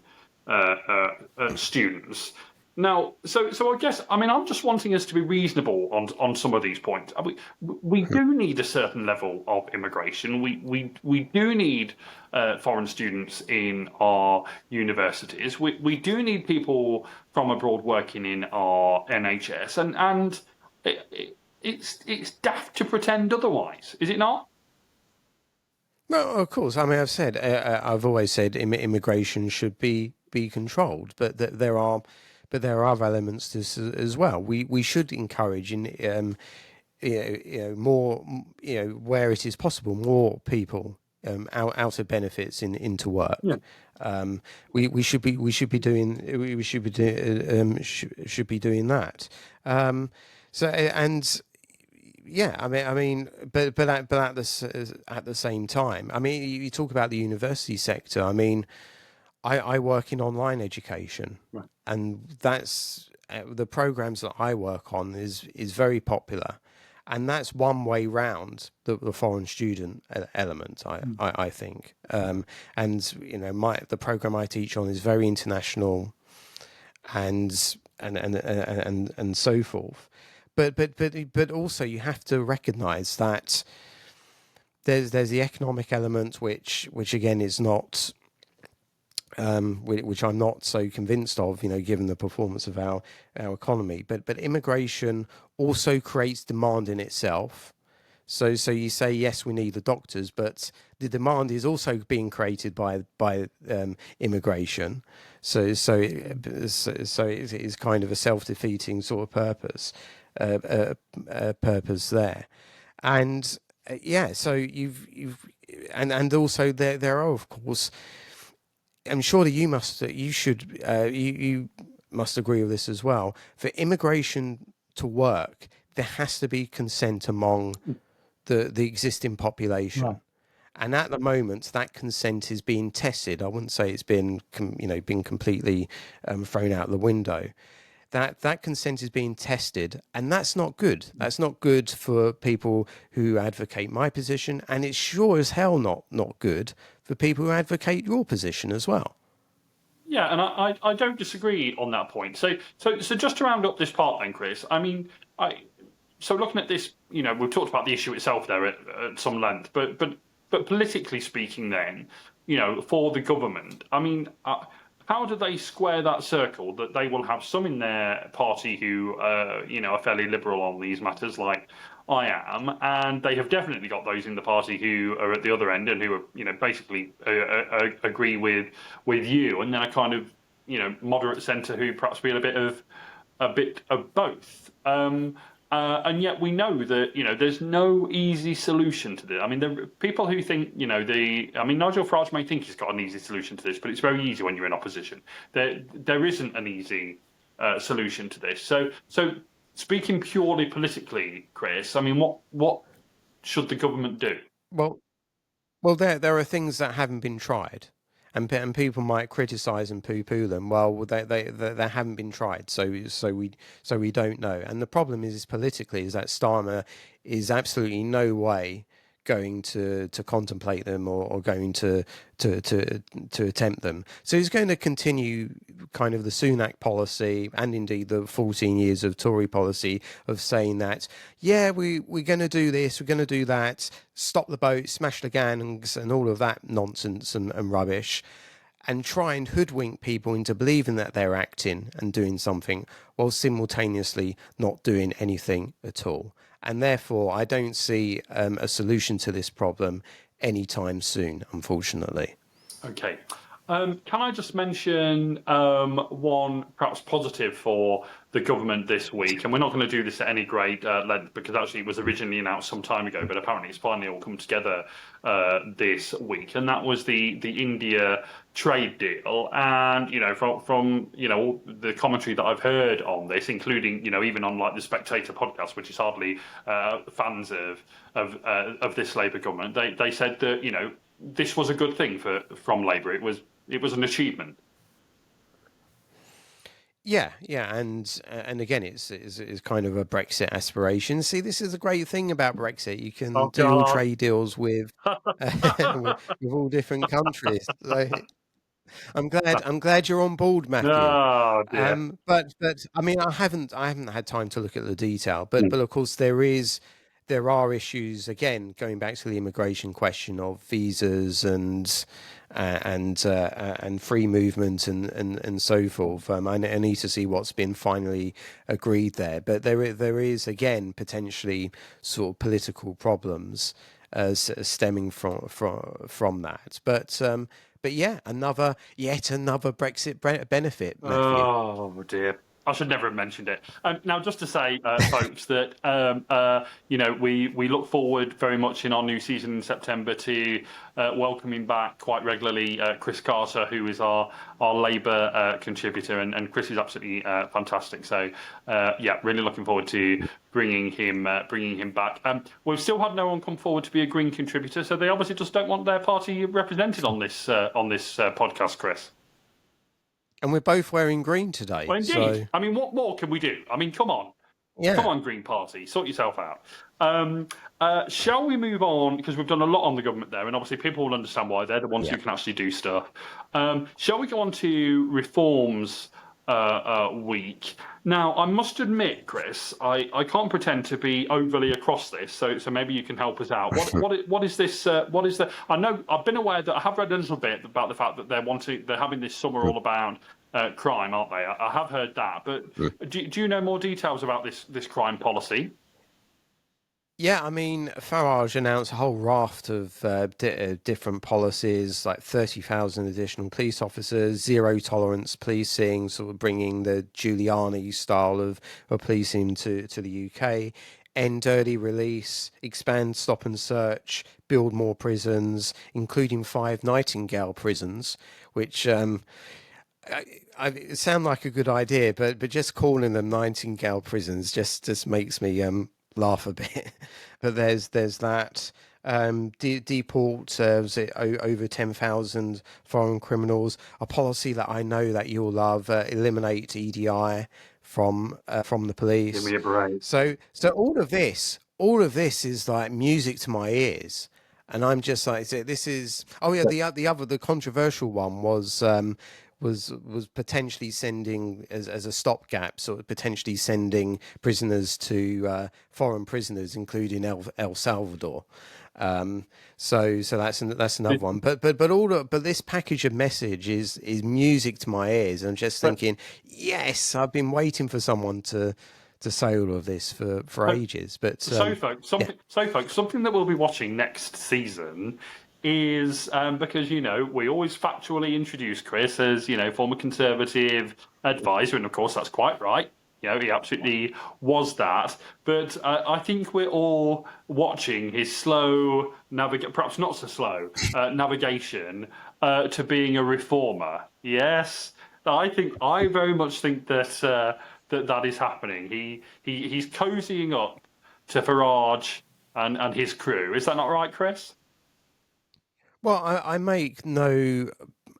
students. Now, so I guess I mean I'm just wanting us to be reasonable on some of these points. We mm. do need a certain level of immigration. We do need foreign students in our universities. We do need people from abroad working in our NHS, and it's daft to pretend otherwise, is it not? Well, of course. I mean, I've always said immigration should be controlled, but there are other elements to this as well. We should encourage more where it is possible, more people out of benefits into Yeah. work. We should be doing that. So and yeah, but at the same time, I mean, you talk about the university sector. I mean, I work in online education, Right. and that's the programs that I work on is very popular, and that's one way round the foreign student element. I think, and the program I teach on is very international, and so forth. But also you have to recognise that there's the economic element which again is not which I'm not so convinced of, given the performance of our economy. But immigration also creates demand in itself. So you say yes, we need the doctors, but the demand is also being created by immigration. So it is kind of a self-defeating sort of purpose there, and yeah. So you've and also there are of course. I'm sure that you must agree with this as well. For immigration to work, there has to be consent among the existing Right. population. And at the moment, that consent is being tested. I wouldn't say it's been completely thrown out the window. That consent is being tested, and that's not good. That's not good for people who advocate my position, and it's sure as hell not good for people who advocate your position as well. Yeah, and I don't disagree on that point. So just to round up this part then, Chris, I mean, so looking at this, we've talked about the issue itself there at some length, but politically speaking, then, for the government, I mean, how do they square that circle that they will have some in their party who, are fairly liberal on these matters, like I am, and they have definitely got those in the party who are at the other end and who are, basically agree with you, and then a kind of, moderate centre who perhaps feel a bit of both. And yet we know that there's no easy solution to this. I mean, there are people who think I mean, Nigel Farage may think he's got an easy solution to this, but it's very easy when you're in opposition. There isn't an easy solution to this. So speaking purely politically, Chris, I mean, what should the government do? Well, there are things that haven't been tried, and people might criticise and poo-poo them. Well, they haven't been tried, so we don't know. And the problem is politically is that Starmer is absolutely no way going to contemplate them or going to attempt them. So he's going to continue kind of the Sunak policy and indeed the 14 years of Tory policy of saying that, yeah, we're going to do this, we're going to do that, stop the boat, smash the gangs and all of that nonsense and rubbish, and try and hoodwink people into believing that they're acting and doing something while simultaneously not doing anything at all. And therefore, I don't see a solution to this problem anytime soon, unfortunately. Okay. Can I just mention one perhaps positive for the government this week? And we're not going to do this at any great length because actually it was originally announced some time ago, but apparently it's finally all come together this week. And that was the India trade deal. And, you know, from you know, the commentary that I've heard on this, including, you know, even on like the Spectator podcast, which is hardly fans of this Labour government, they said that, you know, this was a good thing from Labour. It was an achievement. Yeah, and again, it's kind of a Brexit aspiration. See, this is the great thing about Brexit. You can do all trade deals with with all different countries. So I'm glad you're on board, Matthew. Oh, dear. But I mean, I haven't had time to look at the detail. But of course, there are issues again going back to the immigration question of visas and free movement and so forth. I need to see what's been finally agreed there. But there is again potentially sort of political problems stemming from that. But yeah, yet another Brexit benefit, Matthew. Oh dear. I should never have mentioned it. Now, just to say, folks, that you know, we look forward very much in our new season in September to welcoming back quite regularly Chris Carter, who is our Labour contributor, and Chris is absolutely fantastic. So yeah, really looking forward to bringing him back. We've still had no one come forward to be a Green contributor, so they obviously just don't want their party represented on this podcast, Chris. And we're both wearing green today. Well, indeed. So... I mean, what more can we do? I mean, come on. Yeah. Come on, Green Party. Sort yourself out. Shall we move on? Because we've done a lot on the government there, and obviously people will understand why. They're the ones who can actually do stuff. Shall we go on to reforms week? Now, I must admit, Chris, I can't pretend to be overly across this, so maybe you can help us out. What is this? What is the? I know I've been aware that I have read a little bit about the fact that they're having this summer all about crime, aren't they? I have heard that, but do you know more details about this crime policy? Yeah, I mean, Farage announced a whole raft of different policies, like 30,000 additional police officers, zero tolerance policing, sort of bringing the Giuliani style of policing to the UK, end early release, expand stop and search, build more prisons, including 5 Nightingale prisons, which it sound like a good idea, but just calling them Nightingale prisons just makes me laugh a bit. But there's that. Deport over 10,000 foreign criminals, a policy that I know that you'll love, eliminate EDI from the police. Give me a break. So all of this is like music to my ears. And I'm just like, this is, oh yeah, the controversial one was potentially sending as a stopgap, sort of potentially sending prisoners to foreign prisoners, including El Salvador. So that's another one. But this package of message is music to my ears. I'm just thinking, yes, I've been waiting for someone to say all of this for ages. But folks, something that we'll be watching next season is because, you know, we always factually introduce Chris as, you know, former Conservative advisor, and of course that's quite right. You know, he absolutely was that. But I think we're all watching his slow perhaps not so slow navigation to being a reformer. Yes, I very much think that that is happening. He's cozying up to Farage and his crew. Is that not right, Chris? Well, I make no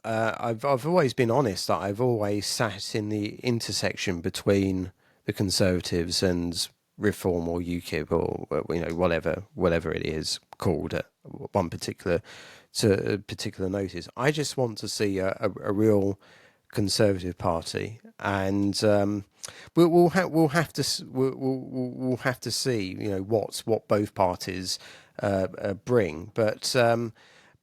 I've always been honest that I've always sat in the intersection between the Conservatives and Reform or UKIP or whatever it is called at one particular notice. I just want to see a real Conservative Party, and we'll have to see what both parties bring, but.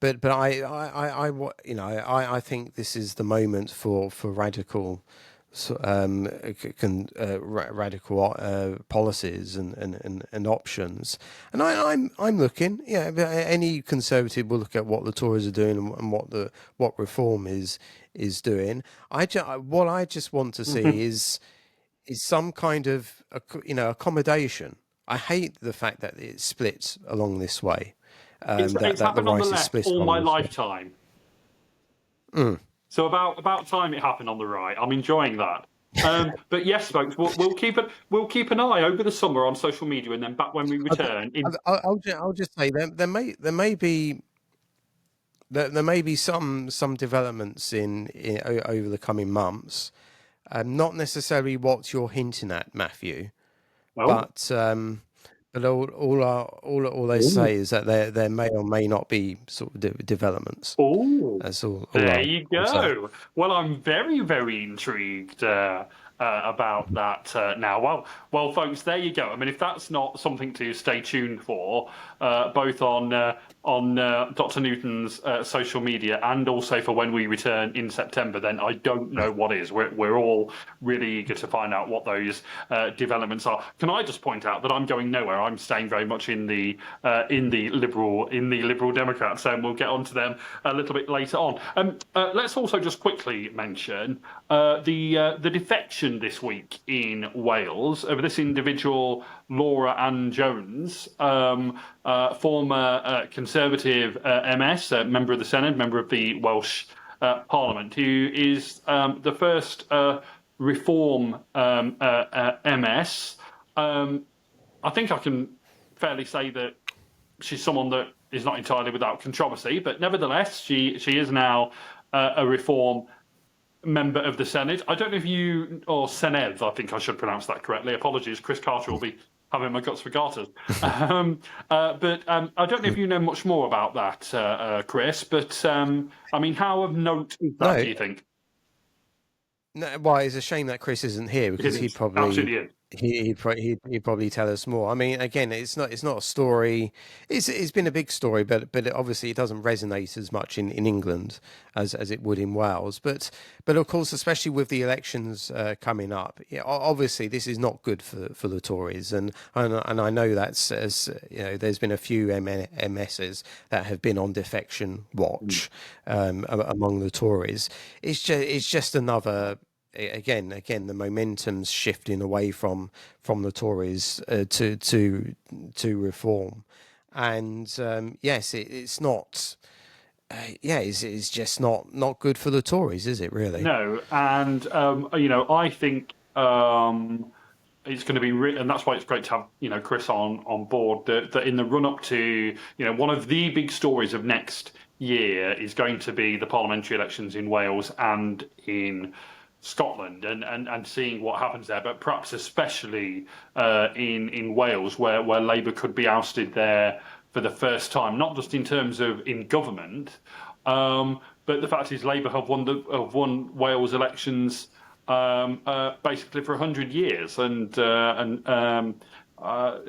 But I think this is the moment for radical radical policies and options, and I'm looking. Yeah, any Conservative will look at what the Tories are doing and what Reform is doing. What I just want to see is some kind of accommodation. I hate the fact that it splits along this way. It's happened on the left all my lifetime. So about time it happened on the right. I'm enjoying that. But yes, folks, we'll keep an eye over the summer on social media, and then back when we return. I'll just say there may be some developments in over the coming months. Not necessarily what you're hinting at, Mathew, but. But all they say is that there may or may not be sort of developments. Oh, that's all. There you go. Well, I'm very, very intrigued about that now. Well, folks, there you go. I mean, if that's not something to stay tuned for, both on Dr. Newton's social media and also for when we return in September, then I don't know what is. We're all really eager to find out what those developments are. Can I just point out that I'm going nowhere? I'm staying very much in the Liberal Democrats, and we'll get onto them a little bit later on. Let's also just quickly mention the defection this week in Wales of this individual, Laura Ann Jones, former Conservative MS, member of the Senedd, member of the Welsh Parliament, who is the first Reform MS. I think I can fairly say that she's someone that is not entirely without controversy, but nevertheless, she is now a Reform member of the Senedd. I don't know if you, or Senedd, I think I should pronounce that correctly. Apologies, Chris Carter will be having my guts for garters. But I don't know if you know much more about that, Chris, but I mean, how of note is that, do you think? No, well, it's a shame that Chris isn't here because he'd probably he'd probably tell us more. I mean, again, it's not a story. It's been a big story, but obviously it doesn't resonate as much in England as it would in Wales. But of course, especially with the elections coming up, obviously this is not good for the Tories, and I know that's, as there's been a few MSs that have been on defection watch among the Tories. It's just another. Again, the momentum's shifting away from the Tories to Reform, and yes, it's not. It's just not good for the Tories, is it? Really? No, and I think it's going to be, and that's why it's great to have Chris on board. That in the run up to one of the big stories of next year is going to be the parliamentary elections in Wales and in Scotland, and seeing what happens there, but perhaps especially in Wales, where Labour could be ousted there for the first time, not just in terms of in government, but the fact is Labour have won Wales elections basically for 100 years, and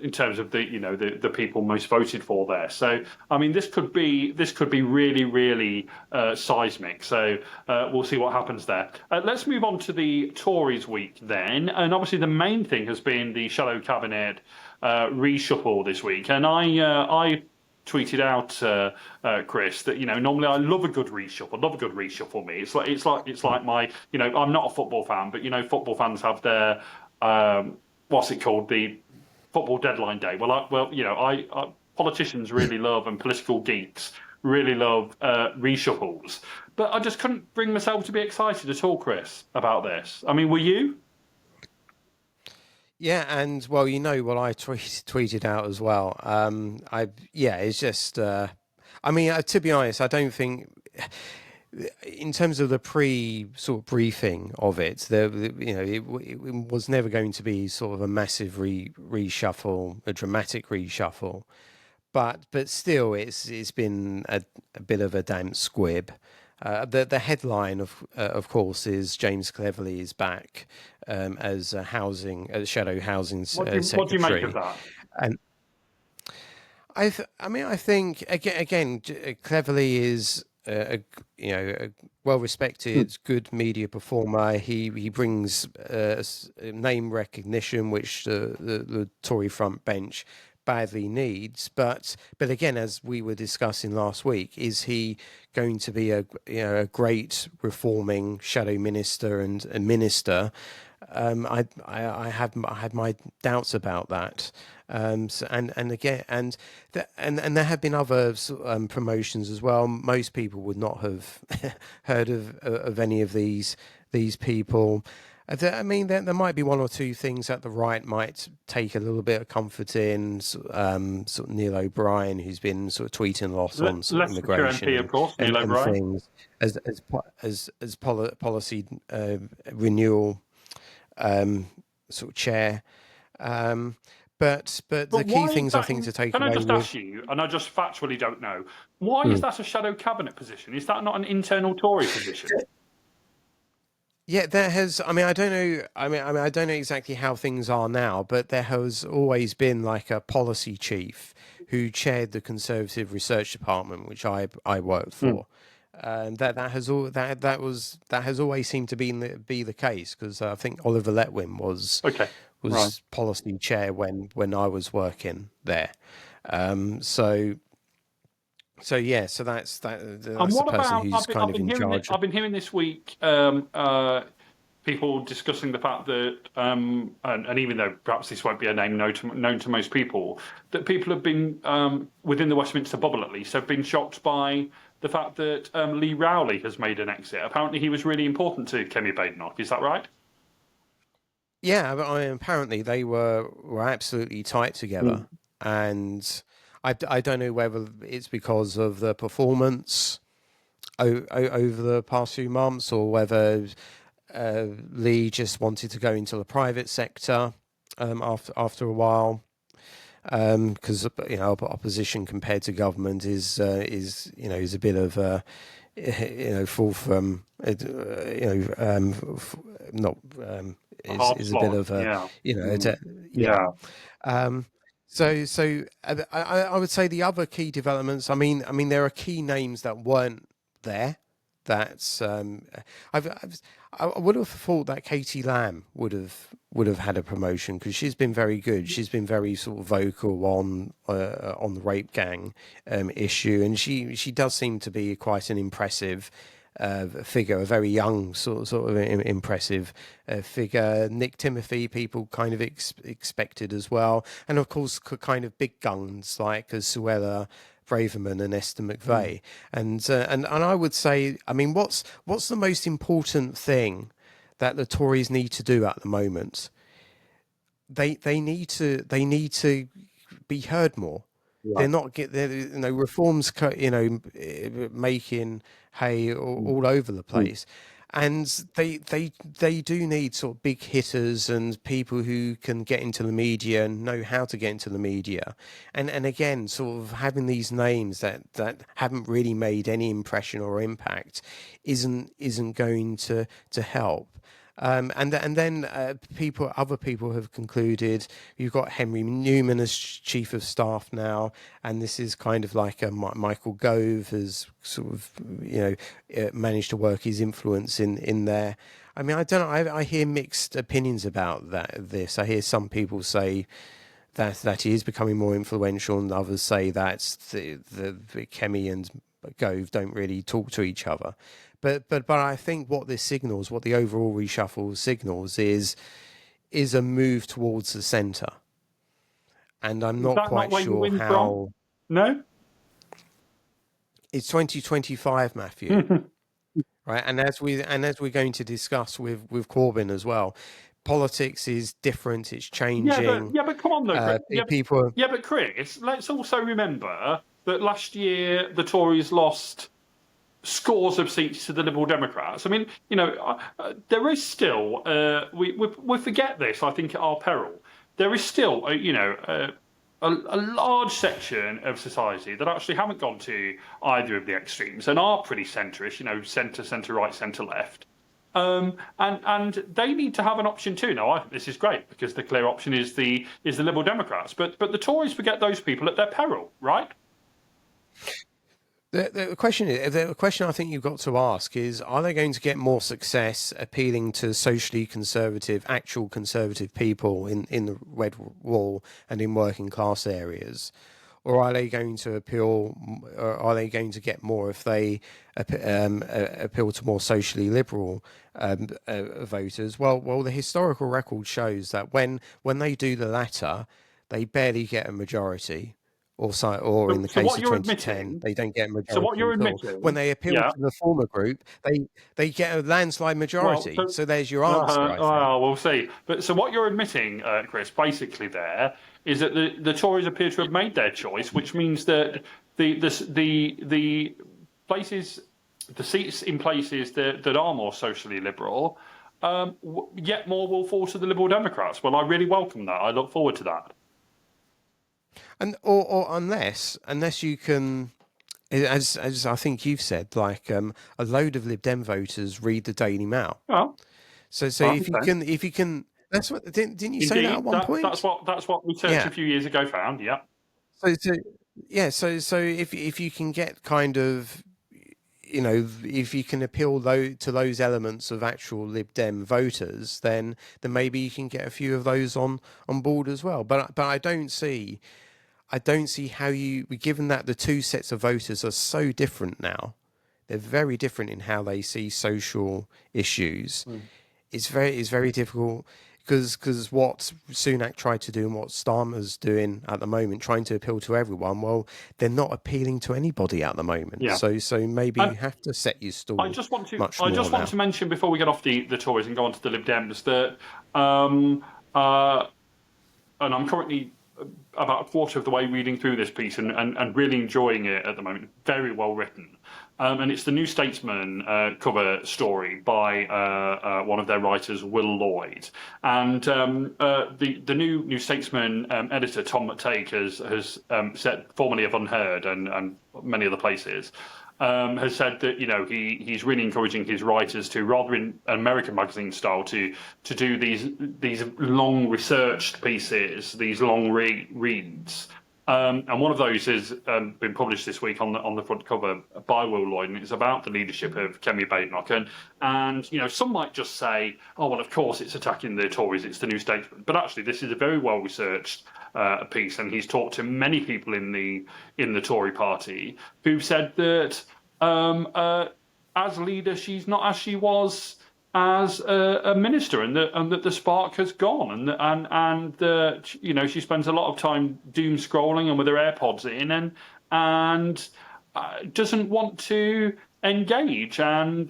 in terms of the people most voted for there. So I mean, this could be really, really seismic. So we'll see what happens there. Let's move on to the Tories week then, and obviously the main thing has been the shadow cabinet reshuffle this week, and I tweeted out, Chris, that normally I love a good reshuffle. Love a good reshuffle. Me, it's like my I'm not a football fan, but football fans have their what's it called, the football deadline day. I politicians really love, and political geeks really love reshuffles. But I just couldn't bring myself to be excited at all, Chris, about this. I mean, were you? Yeah, and well, what I tweeted out as well. It's just. I mean, to be honest, I don't think. in terms of the sort of briefing of it, it was never going to be sort of a massive reshuffle, a dramatic reshuffle, but still, it's been a bit of a damp squib. The headline of course is James Cleverly is back as a shadow housing What do you make of secretary, that? and I think again, Cleverly is a well-respected, good media performer. He brings name recognition, which the Tory front bench badly needs. But again, as we were discussing last week, is he going to be a great reforming shadow minister and minister? I had my doubts about that. And again, and there have been other promotions as well. Most people would not have heard of any of these people. I mean, there might be one or two things that the right might take a little bit of comfort in. Sort of Neil O'Brien, who's been sort of tweeting a lot on sort of Leicestershire immigration MP, of course, Neil and O'Brien. things as policy renewal sort of chair. But the key things I think to take Can I away just ask you, and I just factually don't know, why is that a shadow cabinet position? Is that not an internal Tory position? Yeah, there has. I mean, I don't know. I don't know exactly how things are now, but there has always been like a policy chief who chaired the Conservative Research Department, which I worked for. That has always seemed to be the case, because I think Oliver Letwin was Right. policy chair when I was working there. So yeah, so that's the person who's kind of in charge. I've been hearing this week people discussing the fact that, and even though perhaps this won't be a name known to most people, that people have been within the Westminster bubble at least have been shocked by the fact that Lee Rowley has made an exit. Apparently, he was really important to Kemi Badenoch. Is that right? Yeah, but apparently they were absolutely tight together, and I don't know whether it's because of the performance over the past few months, or whether Lee just wanted to go into the private sector after a while, because opposition compared to government is a bit of fall from not is a bit of a So I would say the other key developments. I mean, there are key names that weren't there. That's I would have thought that Katie Lamb would have had a promotion, because she's been very good. She's been very sort of vocal on the rape gang issue, and she does seem to be quite an impressive figure, a very young sort of impressive figure. Nick Timothy, people kind of expected as well, and of course kind of big guns like Suella Braverman and Esther McVeigh. And I would say, I mean, what's the most important thing that the Tories need to do at the moment? They need to be heard more. Right. They're not reforms, making hay all over the place. And they do need sort of big hitters and people who can get into the media and know how to get into the media. And again, sort of having these names that haven't really made any impression or impact isn't going to help. And then other people have concluded. You've got Henry Newman as chief of staff now, and this is kind of like Michael Gove has sort of managed to work his influence in there. I mean, I don't know. I hear mixed opinions about this. I hear some people say that he is becoming more influential, and others say that the Kemi and Gove don't really talk to each other. But I think what this signals, what the overall reshuffle signals, is a move towards the centre. And I'm not quite sure how. No, it's 2025, Mathew. Right, and as we're going to discuss with Corbyn as well, politics is different. It's changing. Yeah, but come on, though, Chris. People. Yeah, but Chris, let's also remember that last year the Tories lost scores of seats to the Liberal Democrats. I mean, there is still, we forget this, I think, at our peril. There is still, a large section of society that actually haven't gone to either of the extremes and are pretty centrish, centre right, centre left. And they need to have an option too. Now, I think this is great because the clear option is the Liberal Democrats, but the Tories forget those people at their peril, right? The question I think you've got to ask is: are they going to get more success appealing to socially conservative, actual conservative people in the red wall and in working class areas, or are they going to appeal? Or are they going to get more if they appeal to more socially liberal voters? Well, the historical record shows that when they do the latter, they barely get a majority. Or in the case of 2010, they don't get a majority. So what you're admitting, when they appeal to the former group, they get a landslide majority. Well, so there's your answer. We'll see. But so what you're admitting, Chris, basically there is that the Tories appear to have made their choice, which means that the places, the seats in places that are more socially liberal, yet more will fall to the Liberal Democrats. Well, I really welcome that. I look forward to that. And or unless you can, as I think you've said, like a load of Lib Dem voters read the Daily Mail. Oh, so if you can, that's what didn't you Indeed, say that at one point? That's what research a few years ago found. Yeah. So if you can get kind of, if you can appeal to those elements of actual Lib Dem voters, then maybe you can get a few of those on board as well. But I don't see how given that the two sets of voters are so different now, they're very different in how they see social issues. It's very difficult because what Sunak tried to do and what Starmer's doing at the moment, trying to appeal to everyone, well, they're not appealing to anybody at the moment. Yeah. So maybe you have to set your stall. I just want to mention before we get off the Tories and go on to the Lib Dems that, and I'm currently about a quarter of the way reading through this piece and really enjoying it at the moment. Very well written. And it's the New Statesman cover story by one of their writers, Will Lloyd. And the new Statesman editor, Tom McTague, has said, formerly of Unheard and many other places, has said that he's really encouraging his writers to, rather in American magazine style, to do these long researched pieces, these long reads. And one of those has been published this week on the front cover by Will Lloyd, and it's about the leadership of Kemi Badenoch. And some might just say, oh well, of course it's attacking the Tories, it's the New Statesman. But actually, this is a very well researched piece, and he's talked to many people in the Tory party who've said that as leader, she's not as she was as a minister, and that the spark has gone, and she spends a lot of time doom scrolling and with her AirPods in, and doesn't want to engage. And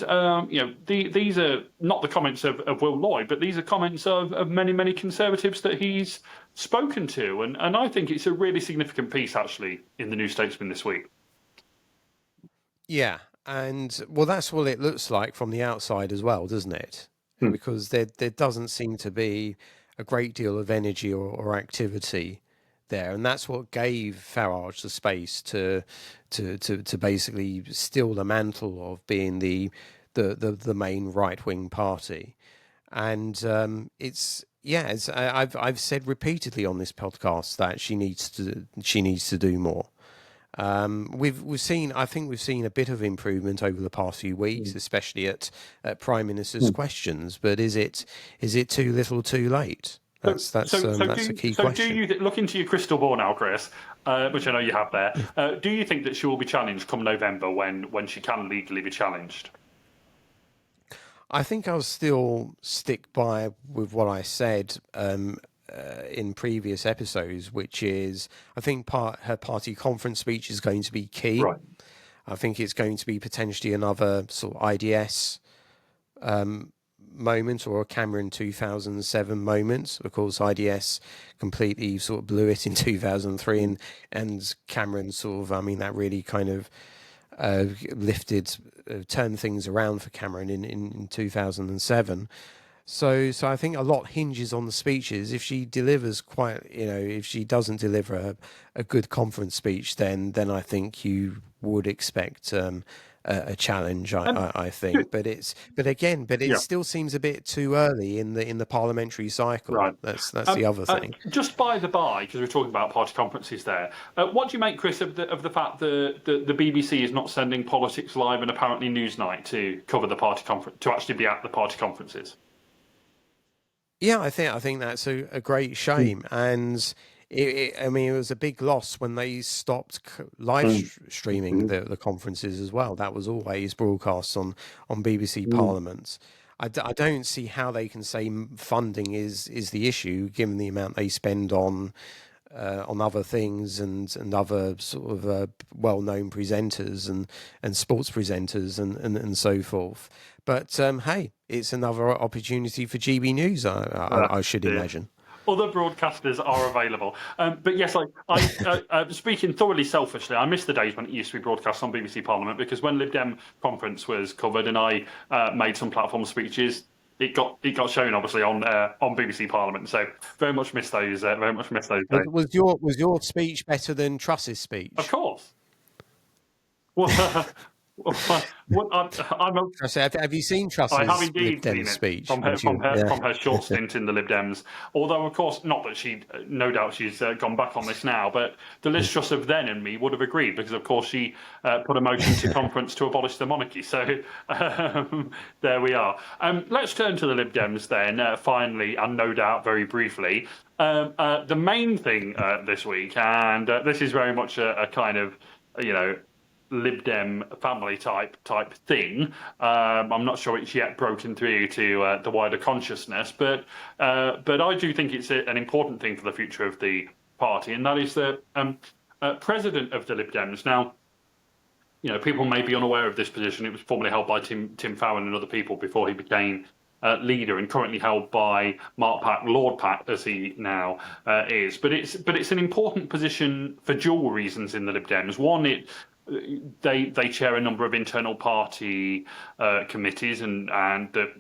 these are not the comments of Will Lloyd, but these are comments of many Conservatives that he's spoken to, and I think it's a really significant piece actually in the New Statesman this week. Yeah. And well, that's what it looks like from the outside as well, doesn't it? Because there doesn't seem to be a great deal of energy or activity there, and that's what gave Farage the space to basically steal the mantle of being the main right wing party. And I've said repeatedly on this podcast that she needs to do more. We've seen a bit of improvement over the past few weeks, especially at Prime Minister's questions. But is it too little, too late? That's a key question. So do you look into your crystal ball now, Chris, which I know you have there? Do you think that she will be challenged come November when she can legally be challenged? I think I'll still stick with what I said in previous episodes, which is I think her party conference speech is going to be key. Right. I think it's going to be potentially another sort of IDS moment or a Cameron 2007 moment. Of course, IDS completely sort of blew it in 2003, and Cameron sort of, that really kind of turned things around for Cameron in 2007. So I think a lot hinges on the speeches. If she delivers if she doesn't deliver a good conference speech, then I think you would expect a challenge. I think, but it Yeah. still seems a bit too early in the parliamentary cycle. Right. That's the other thing. Just by the by, because we're talking about party conferences there, what do you make, Chris, of the fact that the BBC is not sending Politics Live and apparently Newsnight to cover the party conference, to actually be at the party conferences? Yeah, I think that's a great shame, and I mean, it was a big loss when they stopped streaming the conferences as well. That was always broadcast on BBC Parliament. I don't see how they can say funding is the issue, given the amount they spend on other things and other sort of well-known presenters and sports presenters and so forth. But hey, it's another opportunity for GB News, I should imagine. Other broadcasters are available. But yes, I speaking thoroughly selfishly, I miss the days when it used to be broadcast on BBC Parliament, because when Lib Dem conference was covered and I made some platform speeches, it got shown obviously on BBC Parliament. So very much miss those. Very much miss those days. Was your speech better than Truss's speech? Of course. Have you seen Truss's I have indeed Lib Dem seen it speech from her short stint in the Lib Dems. Although, of course, not that no doubt she's gone back on this now, but the Liz Truss of then and me would have agreed, because, of course, she put a motion to conference to abolish the monarchy. So there we are. Let's turn to the Lib Dems then, finally, and no doubt very briefly. The main thing this week, and this is very much a kind of, Lib Dem family type thing. I'm not sure it's yet broken through to the wider consciousness, but I do think it's an important thing for the future of the party, and that is the president of the Lib Dems. Now, people may be unaware of this position. It was formerly held by Tim Farron and other people before he became leader, and currently held by Mark Pack, Lord Pack, as he now is. But it's an important position for dual reasons in the Lib Dems. One, they chair a number of internal party committees, and that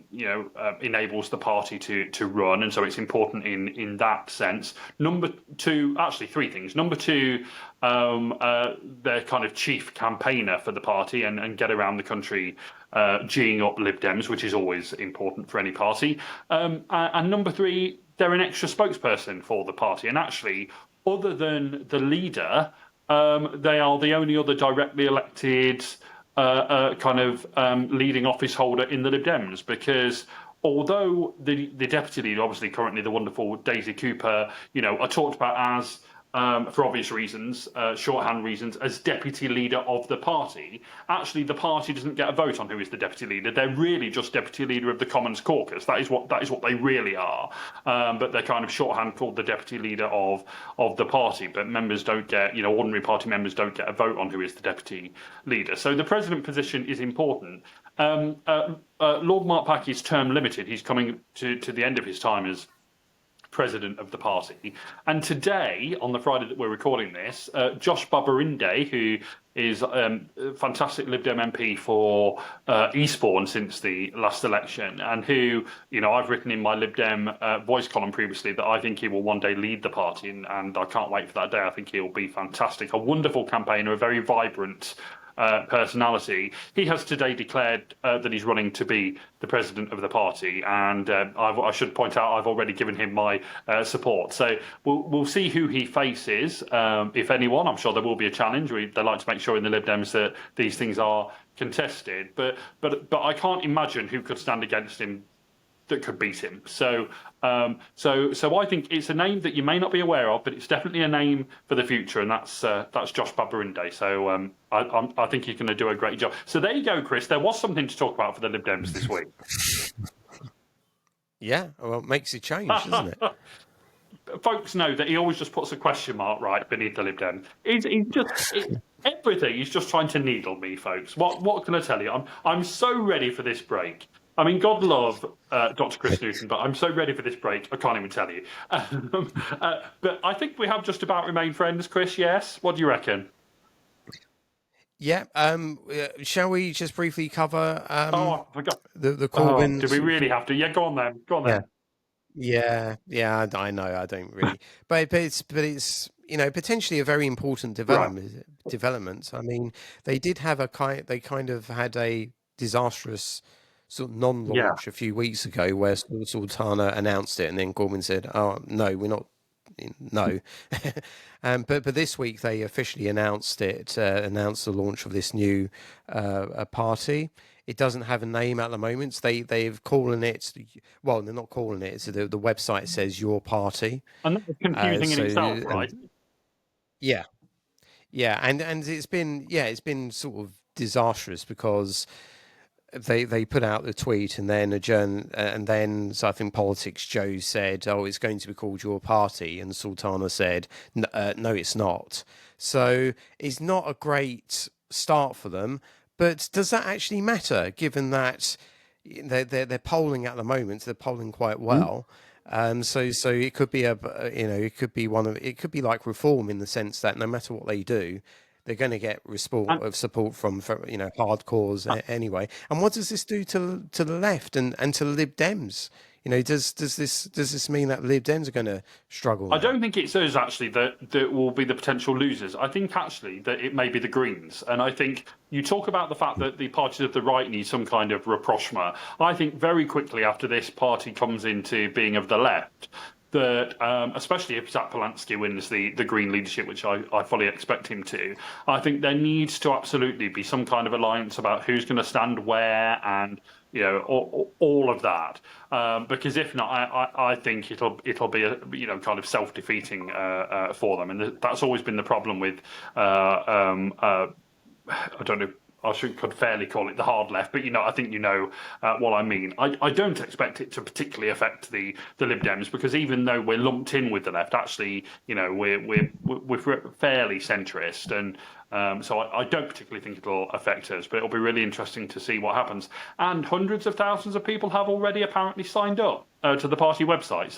enables the party to run, and so it's important in that sense. Number two, actually three things. Number two, they're kind of chief campaigner for the party and get around the country geeing up Lib Dems, which is always important for any party. And number three, they're an extra spokesperson for the party, and actually, other than the leader, they are the only other directly elected leading office holder in the Lib Dems, because although the deputy leader, obviously currently the wonderful Daisy Cooper, are talked about as, for obvious reasons, shorthand reasons, as deputy leader of the party, actually the party doesn't get a vote on who is the deputy leader. They're really just deputy leader of the Commons caucus. That is what they really are. But they're kind of shorthand called the deputy leader of the party. But members don't get, ordinary party members don't get a vote on who is the deputy leader. So the president position is important. Lord Mark Pack is term limited. He's coming to the end of his time as president of the party. And today, on the Friday that we're recording this, Josh Babarinde, who is a fantastic Lib Dem MP for Eastbourne since the last election, and who, I've written in my Lib Dem voice column previously that I think he will one day lead the party, and I can't wait for that day. I think he'll be fantastic. A wonderful campaigner, a very vibrant personality. He has today declared that he's running to be the president of the party, and I should point out I've already given him my support. So we'll see who he faces, if anyone. I'm sure there will be a challenge. They like to make sure in the Lib Dems that these things are contested, but I can't imagine who could stand against him that could beat him. So I think it's a name that you may not be aware of, but it's definitely a name for the future, and that's Josh Babarinde. So I think he's going to do a great job. So there you go, Chris. There was something to talk about for the Lib Dems this week. Yeah, well, it makes a change, doesn't it? Folks know that he always just puts a question mark right beneath the Lib Dem. Everything. He's just trying to needle me, folks. What can I tell you? I'm so ready for this break. I mean, God love Dr. Chris Newton, but I'm so ready for this break, I can't even tell you. But I think we have just about remained friends, Chris, yes? What do you reckon? Yeah. Shall we just briefly cover Oh, I forgot. the Oh, Corbyn? do we really have to? Yeah, go on then. Go on Yeah. then. Yeah. I know. I don't really, but it's potentially a very important Right. development. I mean, they did have they kind of had a disastrous sort of Yeah. non-launch a few weeks ago where Sultana announced it, and then Corbyn said, "Oh no, we're not." No, but this week they officially announced it. Announced the launch of this new party. It doesn't have a name at the moment. They've calling it. Well, they're not calling it. So the website says Your Party. And that was confusing in So itself, and right? yeah, yeah, and it's been sort of disastrous because they put out the tweet and then adjourn and then so I think Politics Joe said, "Oh, it's going to be called Your Party," and Sultana said, "No, it's not." So it's not a great start for them. But does that actually matter, given that they're polling at the moment? They're polling quite well. So it could be it could be it could be like Reform in the sense that no matter what they do, they're going to get And support from hardcores anyway. And what does this do to the left and to the Lib Dems? Does this mean that Lib Dems are going to struggle I now? don't think it says actually that will be the potential losers. I think actually that it may be the Greens. And I think you talk about the fact that the parties of the right need some kind of rapprochement. I think very quickly after this party comes into being of the left, that especially if Zach Polanski wins the Green leadership, which I fully expect him to, I think there needs to absolutely be some kind of alliance about who's going to stand where and all of that, because if not, I think it'll be a kind of self-defeating for them, and that's always been the problem with I don't know. Could fairly call it the hard left, but I think what I mean. I don't expect it to particularly affect the Lib Dems because even though we're lumped in with the left, actually, we're fairly centrist, and so I don't particularly think it'll affect us. But it'll be really interesting to see what happens. And hundreds of thousands of people have already apparently signed up to the party website,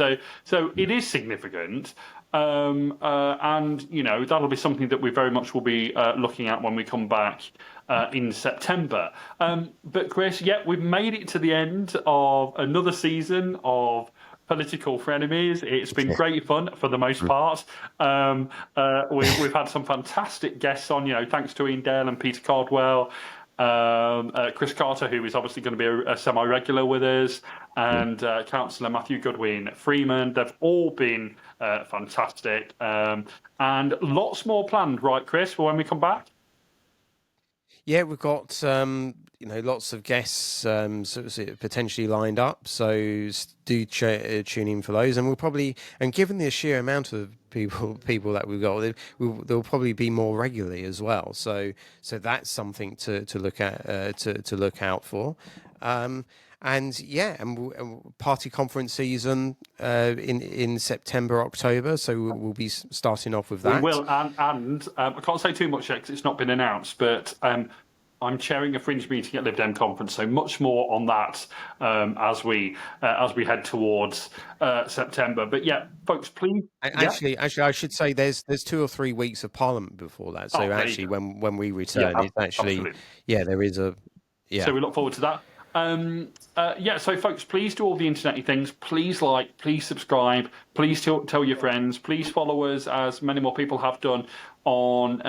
so it is significant. And that'll be something that we very much will be looking at when we come back in September. But Chris, yeah, we've made it to the end of another season of Political Frenemies. It's been great fun for the most part. We've had some fantastic guests on, thanks to Ian Dale and Peter Cardwell. Chris Carter, who is obviously going to be a semi-regular with us, and Councillor Mathew Goodwin Freeman. They've all been fantastic, and lots more planned, right, Chris, for when we come back? Yeah, we've got lots of guests potentially lined up, so do tune in for those. And we'll probably, and given the sheer amount of people that we've got, there'll probably be more regularly as well. So that's something to look at to look out for. And party conference season in September, October. So we'll be starting off with that. We will, and I can't say too much yet because it's not been announced, but I'm chairing a fringe meeting at Lib Dem conference, so much more on that as we head towards September. But yeah, folks, please. Actually, I should say there's 2 or 3 weeks of Parliament before that. So actually, when we return, it's actually there is a So we look forward to that. So folks, please do all the internety things. Please like, please subscribe, please tell your friends, please follow us, as many more people have done, on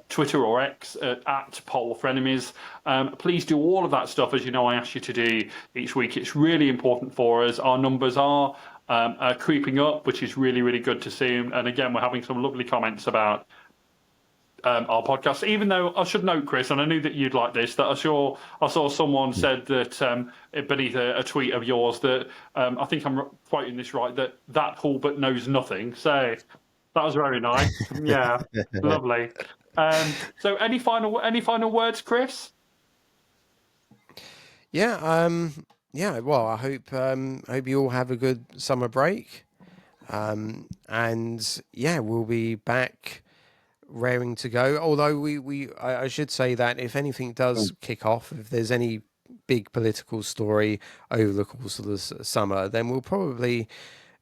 Twitter or X at Pol Frenemies. Please do all of that stuff, as I ask you to do each week. It's really important for us. Our numbers are creeping up, which is really, really good to see. And again, we're having some lovely comments about our podcast, even though I should note, Chris, and I knew that you'd like this, that I saw someone said that beneath a tweet of yours that I think I'm quoting this right, that Hulbert knows nothing. So that was very nice. Yeah, lovely. So any final words, Chris? Yeah. Well, I hope you all have a good summer break, and we'll be back raring to go. Although I should say that if anything does kick off, if there's any big political story over the course of the summer, then we'll probably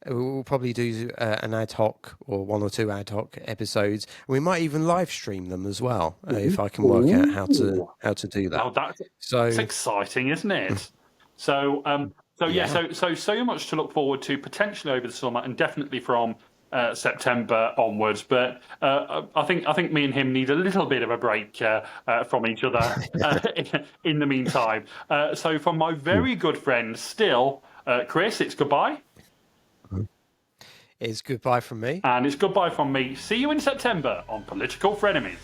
We'll probably do an ad hoc or one or two ad hoc episodes. We might even live stream them as well, if I can work out how to do that. Oh, that's So exciting, isn't it? So, yeah. so much to look forward to potentially over the summer, and definitely from September onwards. But I think me and him need a little bit of a break from each other in the meantime. So, from my very good friend, still, Chris, it's goodbye. It's goodbye from me. And it's goodbye from me. See you in September on Political Frenemies.